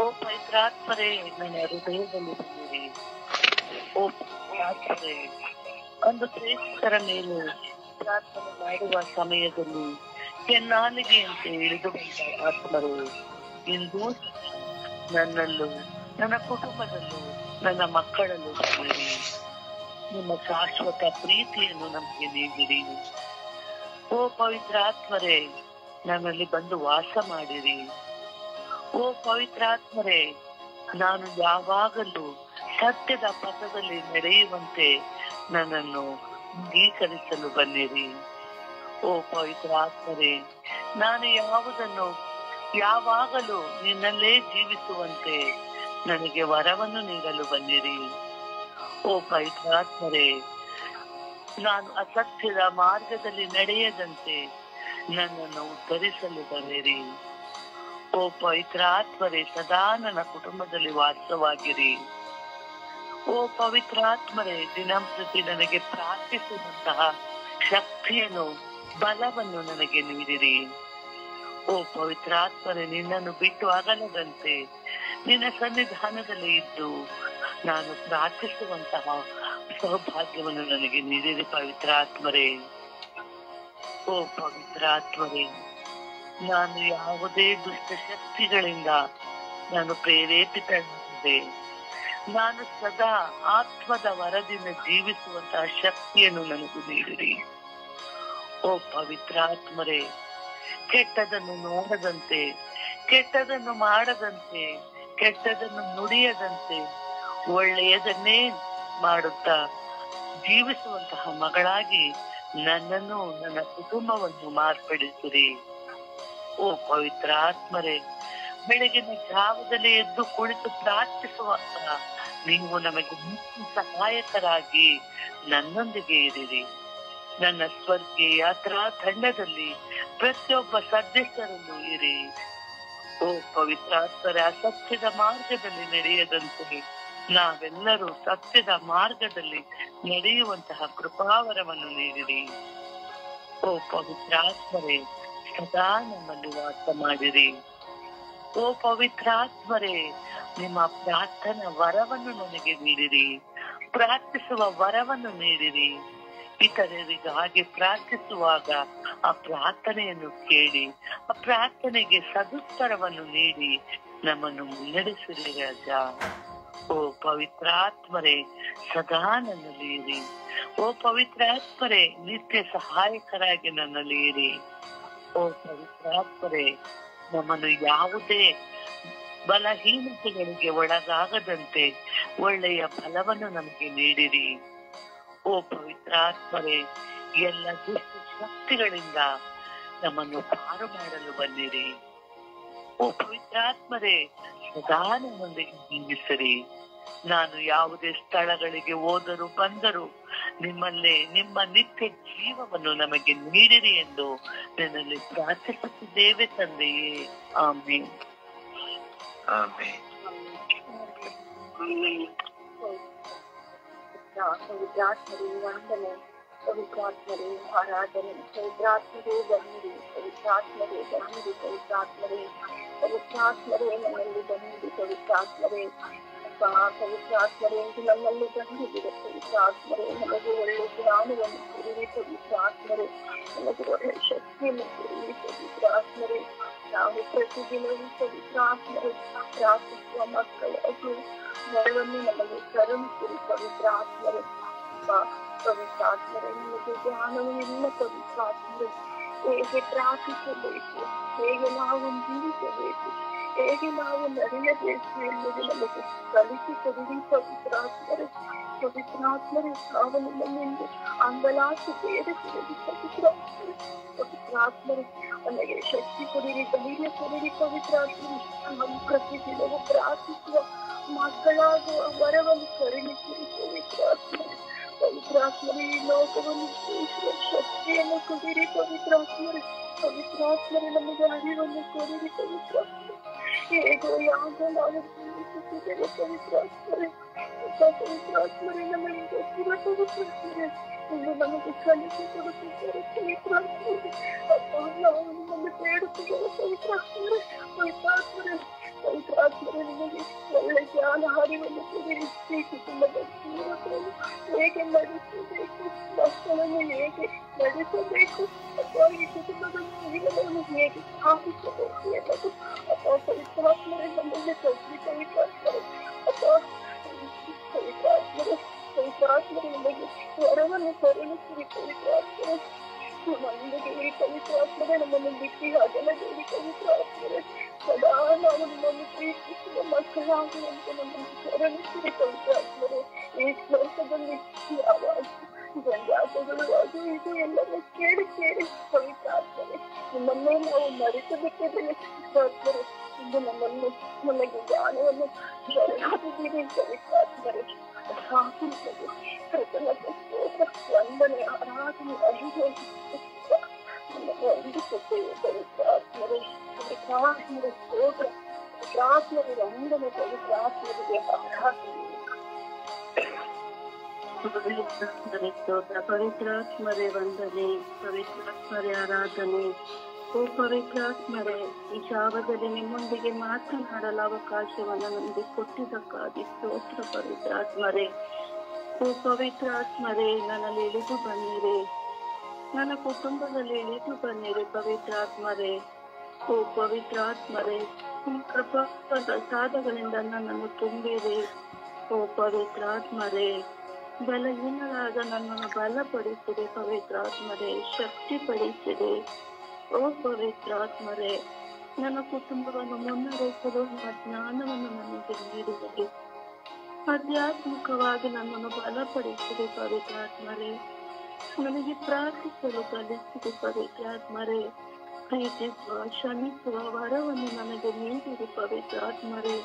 ಓ ಪವಿತ್ರಾತ್ಮರೇ ನನ್ನ ಹೃದಯದಲ್ಲಿ ಬನ್ನಿರಿ. ಓ ಪವಿತ್ರಾತ್ಮರೇ ಒಂದು ಶ್ರೇಷ್ಠರ ಮೇಲೆ ಪ್ರಾರ್ಥನೆ ಮಾಡುವ ಸಮಯದಲ್ಲಿ ಕೆನ್ನಾಲಿಗೆಯಂತೆ ಇಳಿದು ಬಂದ ಆತ್ಮರು ಇಂದು ನನ್ನಲ್ಲೂ ನನ್ನ ಕುಟುಂಬದಲ್ಲೂ ನನ್ನ ಮಕ್ಕಳಲ್ಲೂ ಬನ್ನಿರಿ. ನಿಮ್ಮ ಶಾಶ್ವತ ಪ್ರೀತಿಯನ್ನು ನಮಗೆ ನೀಡಿರಿ. ಓ ಪವಿತ್ರಾತ್ಮರೇ ನನ್ನಲ್ಲಿ ಬಂದು ವಾಸ ಮಾಡಿರಿ. ಓ ಪವಿತ್ರಾತ್ಮರೇ ನಾನು ಯಾವಾಗಲೂ ಸತ್ಯದ ಪಥದಲ್ಲಿ ನಡೆಯುವಂತೆ ನನ್ನನ್ನು ಅಂಗೀಕರಿಸಲು ಬನ್ನಿರಿ. ಓ ಪವಿತ್ರಾತ್ಮರೇ ನಾನು ಯಾವಾಗಲೂ ನಿನ್ನಲ್ಲೇ ಜೀವಿಸುವಂತೆ ನನಗೆ ವರವನ್ನು ನೀಡಲು ಬನ್ನಿರಿ. ಓ ಪವಿತ್ರಾತ್ಮರೇ ನಾನು ಅಸತ್ಯದ ಮಾರ್ಗದಲ್ಲಿ ನಡೆಯದಂತೆ ನನ್ನನ್ನು ಉದ್ಧರಿಸಲು ಬನ್ನಿರಿ. ಓ ಪವಿತ್ರಾತ್ಮರೇ ಸದಾ ನನ್ನ ಕುಟುಂಬದಲ್ಲಿ ವಾಸವಾಗಿರಿ. ಓ ಪವಿತ್ರಾತ್ಮರೇ ದಿನಂಪ್ರತಿ ನನಗೆ ಪ್ರಾರ್ಥಿಸುವಂತಹ ಶಕ್ತಿಯನ್ನು ಬಲವನ್ನು ನನಗೆ ನೀಡಿರಿ. ಓ ಪವಿತ್ರಾತ್ಮರೇ ನಿನ್ನನ್ನು ಬಿಟ್ಟು ಅಗಲದಂತೆ ನಿನ್ನ ಸನ್ನಿಧಾನದಲ್ಲಿ ಇದ್ದು ನಾನು ಪ್ರಾರ್ಥಿಸುವಂತಹ ಸೌಭಾಗ್ಯವನ್ನು ನನಗೆ ನೀಡಿರಿ ಪವಿತ್ರಾತ್ಮರೇ. ಓ ಪವಿತ್ರಾತ್ಮರೇ ನಾನು ಯಾವುದೇ ದುಷ್ಟ ಶಕ್ತಿಗಳಿಂದ ನಾನು ಪ್ರೇರೇಪಿತನಾಗಿದೆ. ನಾನು ಸದಾ ಆತ್ಮದ ವರದಿಂದ ಜೀವಿಸುವಂತಹ ಶಕ್ತಿಯನ್ನು ನನಗೂ ನೀಡಿರಿ. ಓ ಪವಿತ್ರಾತ್ಮರೇ ಕೆಟ್ಟದನ್ನು ನೋಡದಂತೆ, ಕೆಟ್ಟದನ್ನು ಮಾಡದಂತೆ, ಕೆಟ್ಟದನ್ನು ನುಡಿಯದಂತೆ ಒಳ್ಳೆಯದನ್ನೇ ಮಾಡುತ್ತಾ ಜೀವಿಸುವಂತಹ ಮಗಳಾಗಿ ನನ್ನನ್ನು ನನ್ನ ಕುಟುಂಬವನ್ನು ಮಾರ್ಪಡಿಸಿರಿ. ಓ ಪವಿತ್ರಾತ್ಮರೇ ಬೆಳಗಿನ ಜಾವದಲ್ಲಿ ಎದ್ದು ಕುಳಿತು ಪ್ರಾರ್ಥಿಸುವಾಗ ನೀವು ನಮಗೆ ಮುಖ್ಯ ಸಹಾಯಕರಾಗಿ ನನ್ನೊಂದಿಗೆ ಇರಿರಿ. ನನ್ನ ಸ್ವರ್ಗೀಯ ಯಾತ್ರಾ ತಂಡದಲ್ಲಿ ಪ್ರತಿಯೊಬ್ಬ ಸದಸ್ಯರನ್ನು ಇರಿ. ಓ ಪವಿತ್ರಾತ್ಮರೇ ಅಸತ್ಯದ ಮಾರ್ಗದಲ್ಲಿ ನಡೆಯದಂತೆ ನಾವೆಲ್ಲರೂ ಸತ್ಯದ ಮಾರ್ಗದಲ್ಲಿ ನಡೆಯುವಂತಹ ಕೃಪಾವರವನ್ನು ನೀಡಿರಿ. ಓ ಪವಿತ್ರಾತ್ಮರೇ ಸದಾ ನಮ್ಮಲ್ಲಿ ವಾಸ ಮಾಡಿರಿ. ಓ ಪವಿತ್ರಾತ್ಮರೇ ನಿಮ್ಮ ಪ್ರಾರ್ಥನಾ ವರವನ್ನು ನನಗೆ ನೀಡಿರಿ. ಪ್ರಾರ್ಥಿಸುವ ವರವನ್ನು ನೀಡಿರಿ. ಇತರರಿಗಾಗಿ ಪ್ರಾರ್ಥಿಸುವಾಗ ಆ ಪ್ರಾರ್ಥನೆಯನ್ನು ಕೇಳಿ ಆ ಪ್ರಾರ್ಥನೆಗೆ ಸದುತ್ತರವನ್ನು ನೀಡಿ ನಮ್ಮನ್ನು ಮುನ್ನಡೆಸಿರಿ ರಾಜ. ಓ ಪವಿತ್ರಾತ್ಮರೇ ಸದಾ ನನ್ನಲ್ಲಿ ಇರಿ. ಓ ಪವಿತ್ರಾತ್ಮರೇ ನಿತ್ಯ ಸಹಾಯಕರಾಗಿ ನನ್ನಲ್ಲಿ ಇರಿ. ಓ ಪವಿತ್ರಾತ್ಮರೇ ನಮ್ಮನ್ನು ಯಾವುದೇ ಬಲಹೀನತೆಗಳಿಗೆ ಒಳಗಾಗದಂತೆ ಒಳ್ಳೆಯ ಫಲವನ್ನು ನಮಗೆ ನೀಡಿರಿ. ಓ ಪವಿತ್ರಾತ್ಮರೇ ಎಲ್ಲ ದುಷ್ಟ ಶಕ್ತಿಗಳಿಂದ ನಮ್ಮನ್ನು ಪಾರು ಮಾಡಲು ಬನ್ನಿರಿ. ಓ ಪವಿತ್ರಾತ್ಮರೇ ಸದಾ ನನ್ನೊಂದಿಗೆ ಜೀವಿಸಿರಿ. ನಾನು ಯಾವುದೇ ಸ್ಥಳಗಳಿಗೆ ಹೋದರೂ ಬಂದರೂ ನಿಮ್ಮಲ್ಲೇ ನಿಮ್ಮ ನಿತ್ಯ ಜೀವವನ್ನು ನಮಗೆ ನೀಡಿರಿ ಎಂದು ನನ್ನಲ್ಲಿ ಪ್ರಾರ್ಥಿಸುತ್ತಿದ್ದೇವೆ ತಂದೆಯೇ. ಆಮೆನ್. ಆಮೆನ್. ಪವಿತ್ರಾತ್ಮರೇ ವಂದನೆ, ಪವಿತ್ರಾತ್ಮರೇ ಆರಾಧನೆ, ಪವಿತ್ರಾತ್ಮರೇ ಬನ್ನಿರಿ, ಪವಿತ್ರಾತ್ಮರೇ ಬನ್ನಿರಿ, ಪವಿತ್ರಾತ್ಮರೇ ನನ್ನಲ್ಲಿ ಬನ್ನಿರಿ, ಪವಿತ್ರಾತ್ಮರೇ ಪವಿತ್ರ ಆತ್ಮರೇ ನಮ್ಮಲ್ಲಿ ಬಂದಿದೆ. ಪವಿತ್ರ ಆತ್ಮರೇ ನಮಗೆ ಒಳ್ಳೆ ಜ್ಞಾನವನ್ನು ಕೊಡಿರಿ. ಪವಿತ್ರ ಆತ್ಮರೇ ನಮಗೆ ಒಳ್ಳೆ ಶಕ್ತಿಯನ್ನು ಕೊಡಿರಿ. ಪವಿತ್ರ ಆತ್ಮರೇ ನಾವು ಪ್ರತಿದಿನವೂ ಪವಿತ್ರ ಆತ್ಮರೇ ಪ್ರಾರ್ಥಿಸುವ ಮಕ್ಕಳಾಗಿ ವರವನ್ನು ನಮಗೆ ಕರುಣಿಸಿರಿ. ಪವಿತ್ರ ಆತ್ಮರೇ ಪವಿತ್ರ ಆತ್ಮರೇ ನಿಮಗೆ ಜ್ಞಾನವೂ ಇಲ್ಲ. ಪವಿತ್ರ ಆತ್ಮರೇ ಹೇಗೆ ಪ್ರಾರ್ಥಿಸಬೇಕು, ಹೇಗೆ ನಾವು ಜೀವಿಸಬೇಕು, ಹೇಗೆ ನಾವು ನಡೆಯಬೇಕು ಎನ್ನುವುದು ನಮಗೆ ಕಲಿಸಿಕೊಡಿರಿ. ಪವಿತ್ರ ಆತ್ಮರೇ ಪವಿತ್ರ ಆತ್ಮರೇ ನಾವು ನಿಮ್ಮನ್ನು ಅಂಗಲಾಚಿ ಬೇಡಿಸಿರಿ. ಪವಿತ್ರ ಆತ್ಮರೇ ನಮಗೆ ಶಕ್ತಿ ಕೊಡಿರಿ, ಧೈರ್ಯ ಕೊಡಿರಿ. ಪವಿತ್ರ ಆತ್ಮರೇ ನಮ್ಮ ಪ್ರತಿದಿನವೂ ಪ್ರಾರ್ಥಿಸುವ ಮಕ್ಕಳಾಗುವ ವರವನ್ನು ಕರುಣಿಸಿರಿ. ಪವಿತ್ರ ಆತ್ಮರೇ ಪವಿತ್ರ ಆತ್ಮರೇ ಈ ಲೋಕವನ್ನು ಜಯಿಸುವ ಶಕ್ತಿಯನ್ನು ಕೊಡಿರಿ. ಪವಿತ್ರ ಆತ್ಮರೇ ಪವಿತ್ರ ಆತ್ಮರೇ ನಮಗೆ ಅರಿವನ್ನು ಕೊಡಿರಿ. ಪವಿತ್ರ ಹೇಗೋ ಯಾವಾಗ ನಾವು ಜೀವಿಸುತ್ತಿದ್ದೇವೆ. ಪವಿತ್ರ ಆತ್ಮರೇ ಪವಿತ್ರ ಆತ್ಮರೇ ನಮಗೆ ಗೊತ್ತಿಲ್ಲ. ಪವಿತ್ರ ಆತ್ಮರೇ ಇನ್ನು ನಮಗೆ ಕಲಿಸಿಕೊಡುತ್ತಿದ್ದಾರೆ. ಪವಿತ್ರ ಆತ್ಮರೇ ನಾವು ನಿಮ್ಮನ್ನು ಬೇಡುತ್ತಿದ್ದೇವೆ. ಪವಿತ್ರ ಆತ್ಮರೇ ಪವಿತ್ರ ಆತ್ಮರೇ ಪವಿತ್ರ ಆತ್ಮರೇ ನಿಮಗೆ ಒಳ್ಳೆ ಜ್ಞಾನ ಅರಿವನ್ನು ಕೊಡಿರಿ. ಈ ಕುಟುಂಬದ ಜೀವನವನ್ನು ಹೇಗೆ ನಡೆಸಬೇಕು, ಮಕ್ಕಳನ್ನು ಹೇಗೆ ನಡೆಸಬೇಕು, ಅಥವಾ ಈ ಕುಟುಂಬದ ಜೀವನವನ್ನು ಹೇಗೆ ಸ್ಥಾಪಿಸಬೇಕು ಎನ್ನುವುದು ಅಥವಾ ಪವಿತ್ರ ಆತ್ಮರೇ ನಮಗೆ ಕಲಿಸಿ. ಪವಿತ್ರ ಆತ್ಮರೇ ಅಥವಾ ಪವಿತ್ರ ಆತ್ಮರೇ ಪವಿತ್ರ ಆತ್ಮರೇ ನಮಗೆ ವರವನ್ನು ಕರುಣಿಸಿರಿ. ಪವಿತ್ರ ಆತ್ಮರೇ ನಮಗೆ ಪವಿತ್ರ ಆತ್ಮರೇ ನಮ್ಮನ್ನು ಬಿಟ್ಟಿ ಅಗಲಬೇಡಿ. ಪವಿತ್ರ ಆತ್ಮರೇ ಸದಾ ನಾವು ನಮ್ಮನ್ನು ಪ್ರೀತಿಸುವ ಮಕ್ಕಳಾಗುವಂತೆ ನಮ್ಮನ್ನು ಕರುಣಿಸಿರಿ. ಪವಿತ್ರ ಆತ್ಮರೇ ಈ ಶ್ಲೋಕದಲ್ಲಿ ಯಾವಾಗ ಜಂಜಾಟಗಳು ಅದು ಇದು ಎಲ್ಲವೂ ಕೇಳಿ ಪವಿತ್ರ ಆತ್ಮರೇ ನಿಮ್ಮನ್ನೇ ನಾವು ಮರೆತುಬಿಟ್ಟಿದ್ದೇವೆ. ಆತ್ಮರೇ ಇಂದು ನಮ್ಮನ್ನು ನಮಗೆ ಜ್ಞಾನವನ್ನು ಕರುಣಿಸಿದ್ದೀರಿ. ಪವಿತ್ರ ಆತ್ಮರೇ ಸಾಕಿರುತ್ತದೆ ಕೃತಜ್ಞತೆ ವಂದನೆ ಆರಾಧನೆ ಅಹಿಂಸೆ ವಂದಿಸುತ್ತೇವೆ. ಪವಿತ್ರ ಆತ್ಮರೇ ಪವಿತ್ರ ಆತ್ಮರೇ ಸ್ತೋತ್ರ. ಪವಿತ್ರ ಆತ್ಮರೇ ವಂದನೆ. ಪವಿತ್ರ ಆತ್ಮರಿಗೆ ಆರಾಧನೆ. ಪವಿತ್ರಾತ್ಮರೇ ವಂದನೆ, ಪವಿತ್ರಾತ್ಮರೇ ಆರಾಧನೆ. ಓ ಪವಿತ್ರಾತ್ಮರೇ ಈ ಜಾವದಲ್ಲಿ ನಿಮ್ಮೊಂದಿಗೆ ಮಾತನಾಡಲು ಅವಕಾಶವನ್ನು ನಮಗೆ ಕೊಟ್ಟಿದ್ದಕ್ಕಾಗಿ ಸ್ತೋತ್ರ. ಪವಿತ್ರಾತ್ಮರೇ ಓ ಪವಿತ್ರಾತ್ಮರೇ ನನ್ನಲ್ಲಿ ಇಳಿದು ಬನ್ನಿರಿ, ನನ್ನ ಕುಟುಂಬದಲ್ಲಿ ಇಳಿದು ಬನ್ನಿರಿ. ಪವಿತ್ರಾತ್ಮರೇ ಓ ಪವಿತ್ರಾತ್ಮರೇ ನಿಮ್ಮ ಕೃಪಾ ಪ್ರಸಾದಗಳಿಂದ ನನ್ನನ್ನು ತುಂಬಿರಿ. ಓ ಪವಿತ್ರಾತ್ಮರೇ ಬಲಹೀನರಾದ ನನ್ನನ್ನು ಬಲಪಡಿಸಿರಿ. ಪವಿತ್ರಾತ್ಮರೇ ಶಕ್ತಿಪಡಿಸಿರಿ. ಓ ಪವಿತ್ರಾತ್ಮರೇ ನನ್ನ ಕುಟುಂಬವನ್ನು ಮುನ್ನಡೆಸಲು ನಿಮ್ಮ ಜ್ಞಾನವನ್ನು ನನಗೆ ನೀಡಿರಿ. ಆಧ್ಯಾತ್ಮಿಕವಾಗಿ ನನ್ನನ್ನು ಬಲಪಡಿಸಿರಿ. ಪವಿತ್ರಾತ್ಮರೇ ನನಗೆ ಪ್ರಾರ್ಥಿಸಲು ಕಲಿಸಿರಿ. ಪವಿತ್ರಾತ್ಮರೇ ಪ್ರೀತಿಸುವ ಕ್ಷಮಿಸುವ ವರವನ್ನು ನನಗೆ ನೀಡಿರಿ. ಪವಿತ್ರಾತ್ಮರೇ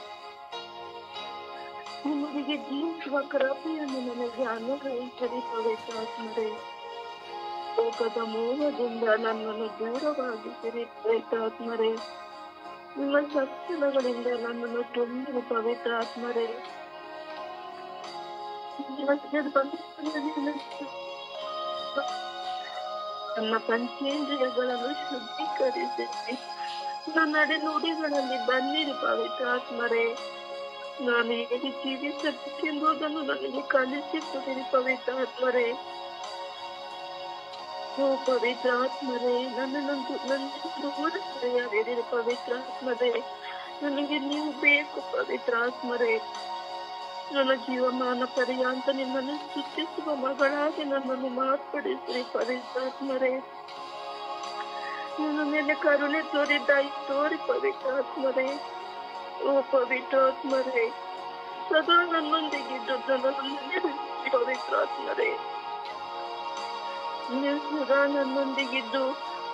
ನಿಮಗೆ ಜೀವಿಸುವ ಕೃಪೆಯನ್ನು ನನಗೆ ಅನುಗ್ರಹಿಸಿರಿ. ಪವಿತ್ರಾತ್ಮರೇ ಲೋಕದ ಮೋಹದಿಂದ ನನ್ನನ್ನು ದೂರವಾಗಿಸಿರಿ. ಪವಿತ್ರಾತ್ಮರೇ ನಿಮ್ಮ ಸತ್ಸಲಗಳಿಂದ ನನ್ನನ್ನು ತುಂಬಿರಿ. ಪವಿತ್ರಾತ್ಮರೇ ನನ್ನ ಪಂಚೇಂದ್ರಿಯಗಳನ್ನು ಶುದ್ಧೀಕರಿಸಿರಿ. ನನ್ನ ನಡೆನುಡಿಗಳಲ್ಲಿ ಬನ್ನಿರಿ. ಪವಿತ್ರಾತ್ಮರೇ ನಾನು ಹೇಗೆ ಜೀವಿಸಬೇಕೆಂಬುದನ್ನು ನನಗೆ ಕಲಿಸಿಕೊಡಿರಿ. ಪವಿತ್ರಾತ್ಮರೇ ಓ ಪವಿತ್ರಾತ್ಮರೇ ನನ್ನನ್ನು ದೂರ ಸರಿಯಾಗಿರಿ. ಪವಿತ್ರಾತ್ಮರೇ ನನಗೆ ನೀವು ಬೇಕು. ಪವಿತ್ರಾತ್ಮರೇ ನನ್ನ ಜೀವಮಾನ ಪರ್ಯಂತ ನಿಮ್ಮನ್ನು ಸ್ತುತಿಸುವ ಮಗಳಾಗಿ ನನ್ನನ್ನು ಮಾರ್ಪಡಿಸಿರಿ. ಪವಿತ್ರಾತ್ಮರೇ ನನ್ನ ಮೇಲೆ ಕರುಣೆ ತೋರಿ ದಯ ತೋರಿ. ಪವಿತ್ರಾತ್ಮರೇ ಓ ಪವಿತ್ರಾತ್ಮರೇ ಸದಾ ನನ್ನೊಂದಿಗಿದ್ದು ನನ್ನನ್ನು ಪವಿತ್ರಾತ್ಮರೇ ನೀವು ಸದಾ ನನ್ನೊಂದಿಗಿದ್ದು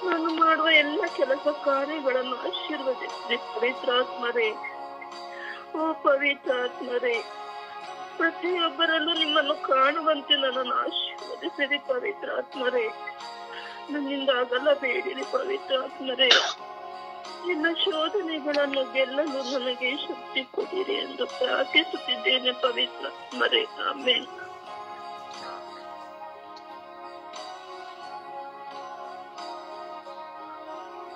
ನಾನು ಮಾಡುವ ಎಲ್ಲ ಕೆಲಸ ಕಾರ್ಯಗಳನ್ನು ಆಶೀರ್ವದಿಸಿರಿ. ಪವಿತ್ರಾತ್ಮರೇ ಓ ಪವಿತ್ರಾತ್ಮರೇ ಪ್ರತಿಯೊಬ್ಬರಲ್ಲೂ ನಿಮ್ಮನ್ನು ಕಾಣುವಂತೆ ನನ್ನನ್ನು ಆಶೀರ್ವದಿಸಿರಿ. ಪವಿತ್ರಾತ್ಮರೇ ನನ್ನಿಂದ ಅಗಲಬೇಡಿರಿ. ಪವಿತ್ರಾತ್ಮರೇ ಎಲ್ಲ ಶೋಧನೆಗಳನ್ನು ಗೆಲ್ಲಲು ನನಗೆ ಶಕ್ತಿ ಕೊಡಿರಿ ಎಂದು ಪ್ರಾರ್ಥಿಸುತ್ತಿದ್ದೇನೆ. ಪವಿತ್ರಾತ್ಮರೇ ಆಮೆನ್.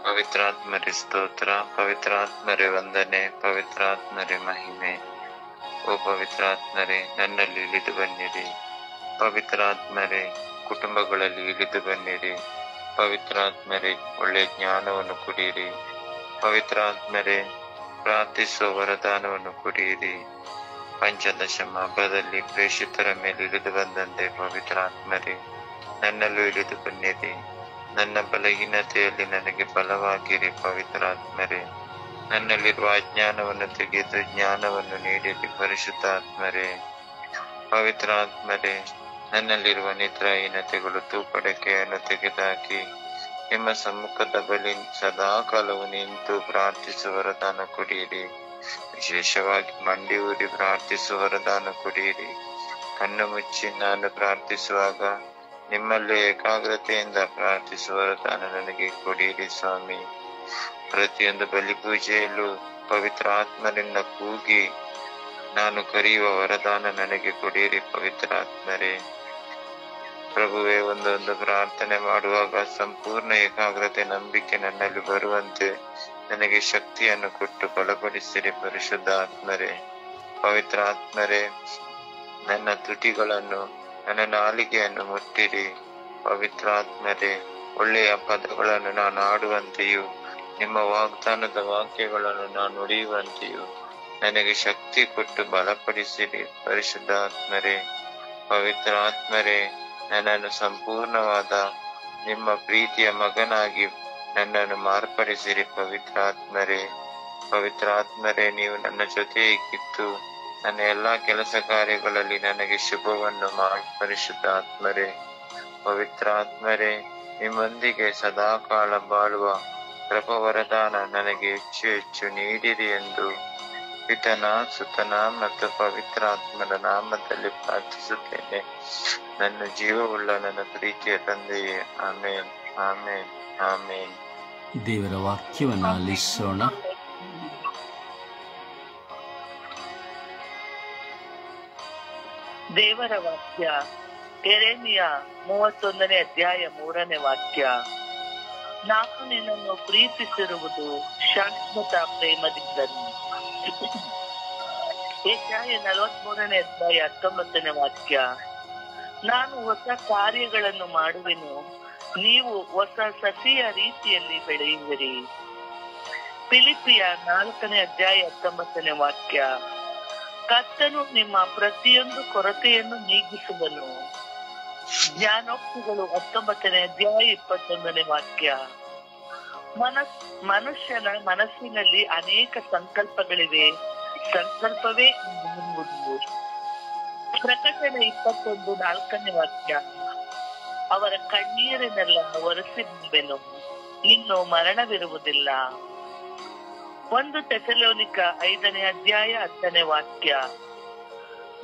ಪವಿತ್ರಾತ್ಮರೇ ಸ್ತೋತ್ರ, ಪವಿತ್ರಾತ್ಮರೇ ವಂದನೆ, ಪವಿತ್ರಾತ್ಮರೇ ಮಹಿಮೆ. ಓ ಪವಿತ್ರಾತ್ಮರೇ, ನನ್ನಲ್ಲಿ ಇಳಿದು ಬನ್ನಿರಿ. ಪವಿತ್ರಾತ್ಮರೇ, ಕುಟುಂಬಗಳಲ್ಲಿ ಇಳಿದು ಬನ್ನಿರಿ. ಪವಿತ್ರಾತ್ಮರೇ, ಒಳ್ಳೆಯ ಜ್ಞಾನವನ್ನು ಕೊಡಿರಿ. ಪವಿತ್ರಾತ್ಮರೇ, ಪ್ರಾರ್ಥಿಸುವ ವರದಾನವನ್ನು ಕೊಡಿರಿ. ಪಂಚದಶ ಹಬ್ಬದಲ್ಲಿ ಪ್ರೇಷಿತರ ಮೇಲೆ ಇಳಿದು ಬಂದಂತೆ ಪವಿತ್ರಾತ್ಮರೇ, ನನ್ನಲ್ಲೂ ಇಳಿದು ಬನ್ನಿರಿ. ನನ್ನ ಬಲಹೀನತೆಯಲ್ಲಿ ನನಗೆ ಬಲವಾಗಿರಿ. ಪವಿತ್ರಾತ್ಮರೇ, ನನ್ನಲ್ಲಿರುವ ಅಜ್ಞಾನವನ್ನು ತೆಗೆದು ಜ್ಞಾನವನ್ನು ನೀಡಿರಿ. ಪರಿಶುದ್ಧಾತ್ಮರೇ, ಪವಿತ್ರಾತ್ಮರೇ, ನನ್ನಲ್ಲಿರುವ ನಿದ್ರಾಹೀನತೆಗಳು ತೂಕಡಿಕೆಯನ್ನು ತೆಗೆದುಹಾಕಿ ನಿಮ್ಮ ಸಮ್ಮುಖದ ಬಳಿ ಸದಾಕಾಲವು ನಿಂತು ಪ್ರಾರ್ಥಿಸುವ ವರದಾನ ಕೊಡಿರಿ. ವಿಶೇಷವಾಗಿ ಮಂಡಿ ಊರಿ ಪ್ರಾರ್ಥಿಸುವ ವರದಾನ ಕೊಡಿರಿ. ಕಣ್ಣು ಮುಚ್ಚಿ ನಾನು ಪ್ರಾರ್ಥಿಸುವಾಗ ನಿಮ್ಮಲ್ಲಿ ಏಕಾಗ್ರತೆಯಿಂದ ಪ್ರಾರ್ಥಿಸುವ ವರದಾನ ನನಗೆ ಕೊಡಿರಿ ಸ್ವಾಮಿ. ಪ್ರತಿಯೊಂದು ಬಲಿ ಪೂಜೆಯಲ್ಲೂ ಪವಿತ್ರ ಆತ್ಮರಿಂದ ಕೂಗಿ ನಾನು ಕರೆಯುವ ವರದಾನ ನನಗೆ ಕೊಡಿರಿ. ಪವಿತ್ರಾತ್ಮರೇ, ಪ್ರಭುವೇ, ಒಂದೊಂದು ಪ್ರಾರ್ಥನೆ ಮಾಡುವಾಗ ಸಂಪೂರ್ಣ ಏಕಾಗ್ರತೆ, ನಂಬಿಕೆ ನನ್ನಲ್ಲಿ ಬರುವಂತೆ ನನಗೆ ಶಕ್ತಿಯನ್ನು ಕೊಟ್ಟು ಬಲಪಡಿಸಿರಿ. ಪರಿಶುದ್ಧ ಆತ್ಮರೇ, ಪವಿತ್ರ ಆತ್ಮರೇ, ನನ್ನ ತುಟಿಗಳನ್ನು, ನನ್ನ ನಾಲಿಗೆಯನ್ನು ಮುಟ್ಟಿರಿ. ಪವಿತ್ರ ಆತ್ಮರೇ, ಒಳ್ಳೆಯ ಪದಗಳನ್ನು ನಾನು ಆಡುವಂತೆಯೂ ನಿಮ್ಮ ವಾಗ್ದಾನದ ವಾಕ್ಯಗಳನ್ನು ನಾನು ನುಡಿಯುವಂತೆಯೂ ನನಗೆ ಶಕ್ತಿ ಕೊಟ್ಟು ಬಲಪಡಿಸಿರಿ. ಪರಿಶುದ್ಧ ಆತ್ಮರೇ, ಪವಿತ್ರ ಆತ್ಮರೇ, ನನ್ನನ್ನು ಸಂಪೂರ್ಣವಾದ ನಿಮ್ಮ ಪ್ರೀತಿಯ ಮಗನಾಗಿ ನನ್ನನ್ನು ಮಾರ್ಪಡಿಸಿರಿ. ಪವಿತ್ರ ಆತ್ಮರೇ, ಪವಿತ್ರ ಆತ್ಮರೇ, ನೀವು ನನ್ನ ಜೊತೆ ಇದ್ದು ನನ್ನ ಎಲ್ಲಾ ಕೆಲಸ ಕಾರ್ಯಗಳಲ್ಲಿ ನನಗೆ ಶುಭವನ್ನು ಮಾಡಿ. ಪರಿಶುದ್ಧ ಆತ್ಮರೇ, ಪವಿತ್ರ ಆತ್ಮರೇ, ನಿಮ್ಮೊಂದಿಗೆ ಸದಾಕಾಲ ಬಾಳುವ ಕೃಪಾ ವರದಾನ ನನಗೆ ಹೆಚ್ಚು ಹೆಚ್ಚು ನೀಡಿರಿ ಎಂದು ಪಿತನ, ಸುತನ ಮತ್ತು ಪವಿತ್ರ ಆತ್ಮನ ನಾಮದಲ್ಲಿ ಪ್ರಾರ್ಥಿಸುತ್ತೇನೆ, ನನ್ನ ಜೀವವುಳ್ಳ ನನ್ನ ಪ್ರೀತಿಯ ತಂದೆಯೇ. ಆಮೇನ್, ಆಮೇನ್, ಆಮೇನ್. ದೇವರ ವಾಕ್ಯವನ್ನು ಆಲಿಸೋಣ. ದೇವರ ವಾಕ್ಯ ಯೆರೆಮೀಯ 31ನೇ ಅಧ್ಯಾಯ 3ನೇ ವಾಕ್ಯ. ನಾನು ನಿನ್ನನ್ನು ಪ್ರೀತಿಸಿರುವುದು ಶಾಶ್ವತ ಪ್ರೇಮದಿಂದಲೂ. ಯೆಶಾಯ 43ನೇ ಅಧ್ಯಾಯ 19ನೇ ವಾಕ್ಯ. ನಾನು ಹೊಸ ಕಾರ್ಯಗಳನ್ನು ಮಾಡುವೆನು, ನೀವು ಹೊಸ ಸಸಿಯ ರೀತಿಯಲ್ಲಿ ಬೆಳೆಯುವಿರಿ. ಫಿಲಿಪ್ಪಿಯ 4ನೇ ಅಧ್ಯಾಯ 19ನೇ ವಾಕ್ಯ. ಕರ್ತನು ನಿಮ್ಮ ಪ್ರತಿಯೊಂದು ಕೊರತೆಯನ್ನು ನೀಗಿಸುವನು. ಜ್ಞಾನೋಕ್ತಿಗಳು 19ನೇ ಅಧ್ಯಾಯ 21ನೇ ವಾಕ್ಯ. ಮನುಷ್ಯನ ಮನಸ್ಸಿನಲ್ಲಿ ಅನೇಕ ಸಂಕಲ್ಪಗಳಿವೆ, ಸಂಕಲ್ಪವೇ ಎಂಬುದು. ಪ್ರಕಟಣೆ 21:4ನೇ ವಾಕ್ಯ. ಅವರ ಕಣ್ಣೀರನ್ನೆಲ್ಲ ಒರೆಸಿ ಬಿಡುವೆನು, ಇನ್ನು ಮರಣವಿರುವುದಿಲ್ಲ. 1 ಥೆಸಲೋನಿಕ 5ನೇ ಅಧ್ಯಾಯ 10ನೇ ವಾಕ್ಯ.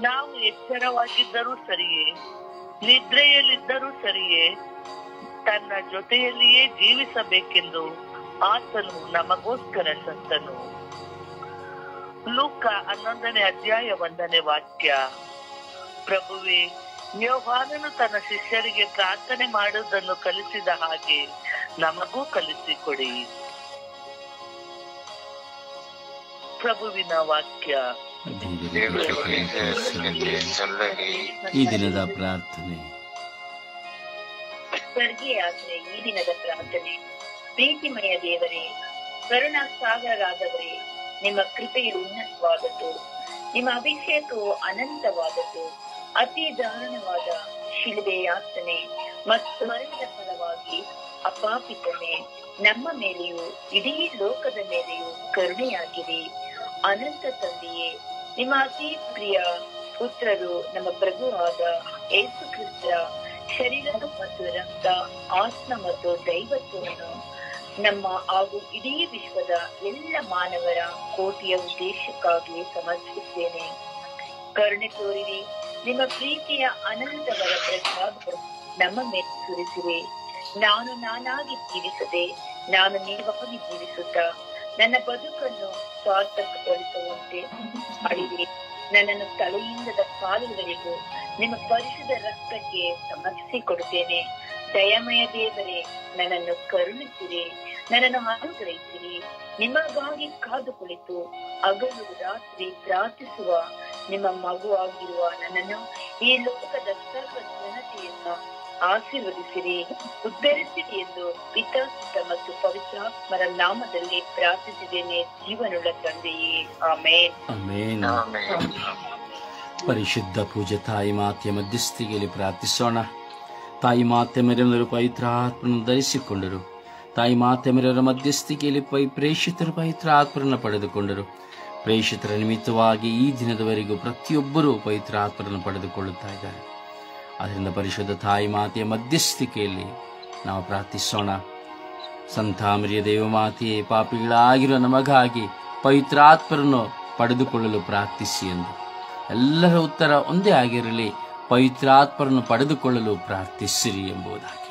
ನಾವು ಎಚ್ಚರವಾಗಿದ್ದರೂ ಸರಿಯೇ, ನಿದ್ರೆಯಲ್ಲಿದ್ದರೂ ಸರಿಯೇ, ತನ್ನ ಜೊತೆಯಲ್ಲಿಯೇ ಜೀವಿಸಬೇಕೆಂದು ಆತನು ನಮಗೋಸ್ಕರ ಸತ್ತನು. ಲೂಕ 11ನೇ ಅಧ್ಯಾಯ 1ನೇ ವಾಕ್ಯ. ಪ್ರಭುವೇ, ಯೋಹಾನನು ತನ್ನ ಶಿಷ್ಯರಿಗೆ ಪ್ರಾರ್ಥನೆ ಮಾಡುವುದನ್ನು ಕಲಿಸಿದ ಹಾಗೆ ನಮಗೂ ಕಲಿಸಿಕೊಡಿ. ಪ್ರಭುವಿನ ವಾಕ್ಯ. ಈ ದಿನದ ಪ್ರಾರ್ಥನೆ. ಸ್ವರ್ಗೀಯ ಈ ದಿನದ ಪ್ರಾರ್ಥನೆ. ಪ್ರೀತಿಮಯ ದೇವರೇ, ಕರುಣಾ ಸಾಗರರಾದವರೇ, ನಿಮ್ಮ ಕೃಪೆಯು ಉನ್ನತವಾದದ್ದು, ನಿಮ್ಮ ಅಭಿಷೇಕವು ಅನಂತವಾದದ್ದು. ಅತಿ ದಾರುಣವಾದ ಶಿಲುಬೆ ಯಾತನೆ ಮತ್ತು ಮರಣದ ಫಲವಾಗಿ ಅಪಾಪಿತನೆ ನಮ್ಮ ಮೇಲೆಯೂ ಇಡೀ ಲೋಕದ ಮೇಲೆಯೂ ಕರುಣೆಯಾಗಿದೆ. ಅನಂತ ತಂದೆಯೇ, ನಿಮ್ಮ ಅತಿ ಪ್ರಿಯ ಪುತ್ರರು ನಮ್ಮ ಪ್ರಭುವಾದ ಯೇಸು ಕ್ರಿಸ್ತರ ಶರೀರ ಮತ್ತು ರಕ್ತ, ಆತ್ಮ ಮತ್ತು ದೈವತ್ವವನ್ನು ನಮ್ಮ ಹಾಗೂ ಇಡೀ ವಿಶ್ವದ ಎಲ್ಲ ಮಾನವರ ಕೋಟಿಯ ಉದ್ದೇಶಕ್ಕಾಗಿ ಸಮರ್ಪಿಸುತ್ತೇನೆ. ಕರುಣೆ ತೋರಿರಿ. ನಿಮ್ಮ ಪ್ರೀತಿಯ ಅನಂತವರ ಪ್ರಸಾದ ನಮ್ಮ ಮೇಲೆ ಸುರಿಸಿವೆ. ನಾನು ನಾನಾಗಿ ಜೀವಿಸದೆ ನಾನು ನೀವಾಗಿ ಜೀವಿಸುತ್ತಾ ನನ್ನ ಬದುಕನ್ನು ಸಾರ್ಥಕಗೊಳಿಸುವಂತೆ ಮಾಡಿದೆ. ನನ್ನನ್ನು ತಲೆಯಿಂದದ ಕಾಲುವರೆಗೂ ನಿಮ್ಮ ಪರಿಶುದ್ಧ ರಕ್ತಕ್ಕೆ ಸಮರ್ಪಿಸಿಕೊಡುತ್ತೇನೆ. ದಯಮಯ ದೇವರೇ, ನನ್ನನ್ನು ಕರುಣಿಸಿರಿ, ನನ್ನನ್ನು ಅನುಗ್ರಹಿಸಿರಿ. ನಿಮಗಾಗಿ ಕಾದು ಕುಳಿತು ಹಗಲು ರಾತ್ರಿ ಪ್ರಾರ್ಥಿಸುವ ನಿಮ್ಮ ಮಗುವಾಗಿರುವ ನನ್ನನ್ನು ಈ ಲೋಕದ ಸರ್ವ ಜನತೆಯನ್ನು ಆಶೀರ್ವದಿಸಿರಿ, ಉದ್ಧರಿಸಿರಿ ಎಂದು ಪಿತಾಸುತ ಮತ್ತು ಪವಿತ್ರಾತ್ಮರ ನಾಮದಲ್ಲಿ ಪ್ರಾರ್ಥಿಸಿದ್ದೇನೆ, ಜೀವನುಳ್ಳ ತಂದೆಯೇ. ಆಮೇನ್. ಆಮೇನ್. ಪರಿಶುದ್ಧ ಪೂಜೆ ತಾಯಿ ಮಾತೆಯ ಮಧ್ಯಸ್ಥಿಕೆಯಲ್ಲಿ ಪ್ರಾರ್ಥಿಸೋಣ. ತಾಯಿ ಮಾತೆ ಮೇರೆಲ್ಲರೂ ಪವಿತ್ರಾತ್ಮನ ಧರಿಸಿಕೊಂಡರು. ತಾಯಿ ಮಾತೆ ಮೇರೆಯವರ ಮಧ್ಯಸ್ಥಿಕೆಯಲ್ಲಿ ಪ್ರೇಷಿತರು ಪವಿತ್ರಾತ್ಮರನ್ನು ಪಡೆದುಕೊಂಡರು. ಪ್ರೇಷಿತರ ನಿಮಿತ್ತವಾಗಿ ಈ ದಿನದವರೆಗೂ ಪ್ರತಿಯೊಬ್ಬರೂ ಪವಿತ್ರಾತ್ಮರನ್ನು ಪಡೆದುಕೊಳ್ಳುತ್ತಾ ಇದ್ದಾರೆ. ಆದ್ದರಿಂದ ಪರಿಶುದ್ಧ ತಾಯಿ ಮಾತೆಯ ಮಧ್ಯಸ್ಥಿಕೆಯಲ್ಲಿ ನಾವು ಪ್ರಾರ್ಥಿಸೋಣ. ಸಂತಾಮರಿಯ ದೇವಮಾತೆಯೇ, ಪಾಪಿಗಳಾಗಿರುವ ನಮಗಾಗಿ ಪವಿತ್ರಾತ್ಮರನ್ನು ಪಡೆದುಕೊಳ್ಳಲು ಪ್ರಾರ್ಥಿಸಿ ಎಂದು. ಎಲ್ಲರ ಉತ್ತರ ಒಂದೇ ಆಗಿರಲಿ, ಪವಿತ್ರಾತ್ಮರನ್ನು ಪಡೆದುಕೊಳ್ಳಲು ಪ್ರಾರ್ಥಿಸಿರಿ ಎಂಬುದಾಗಿ.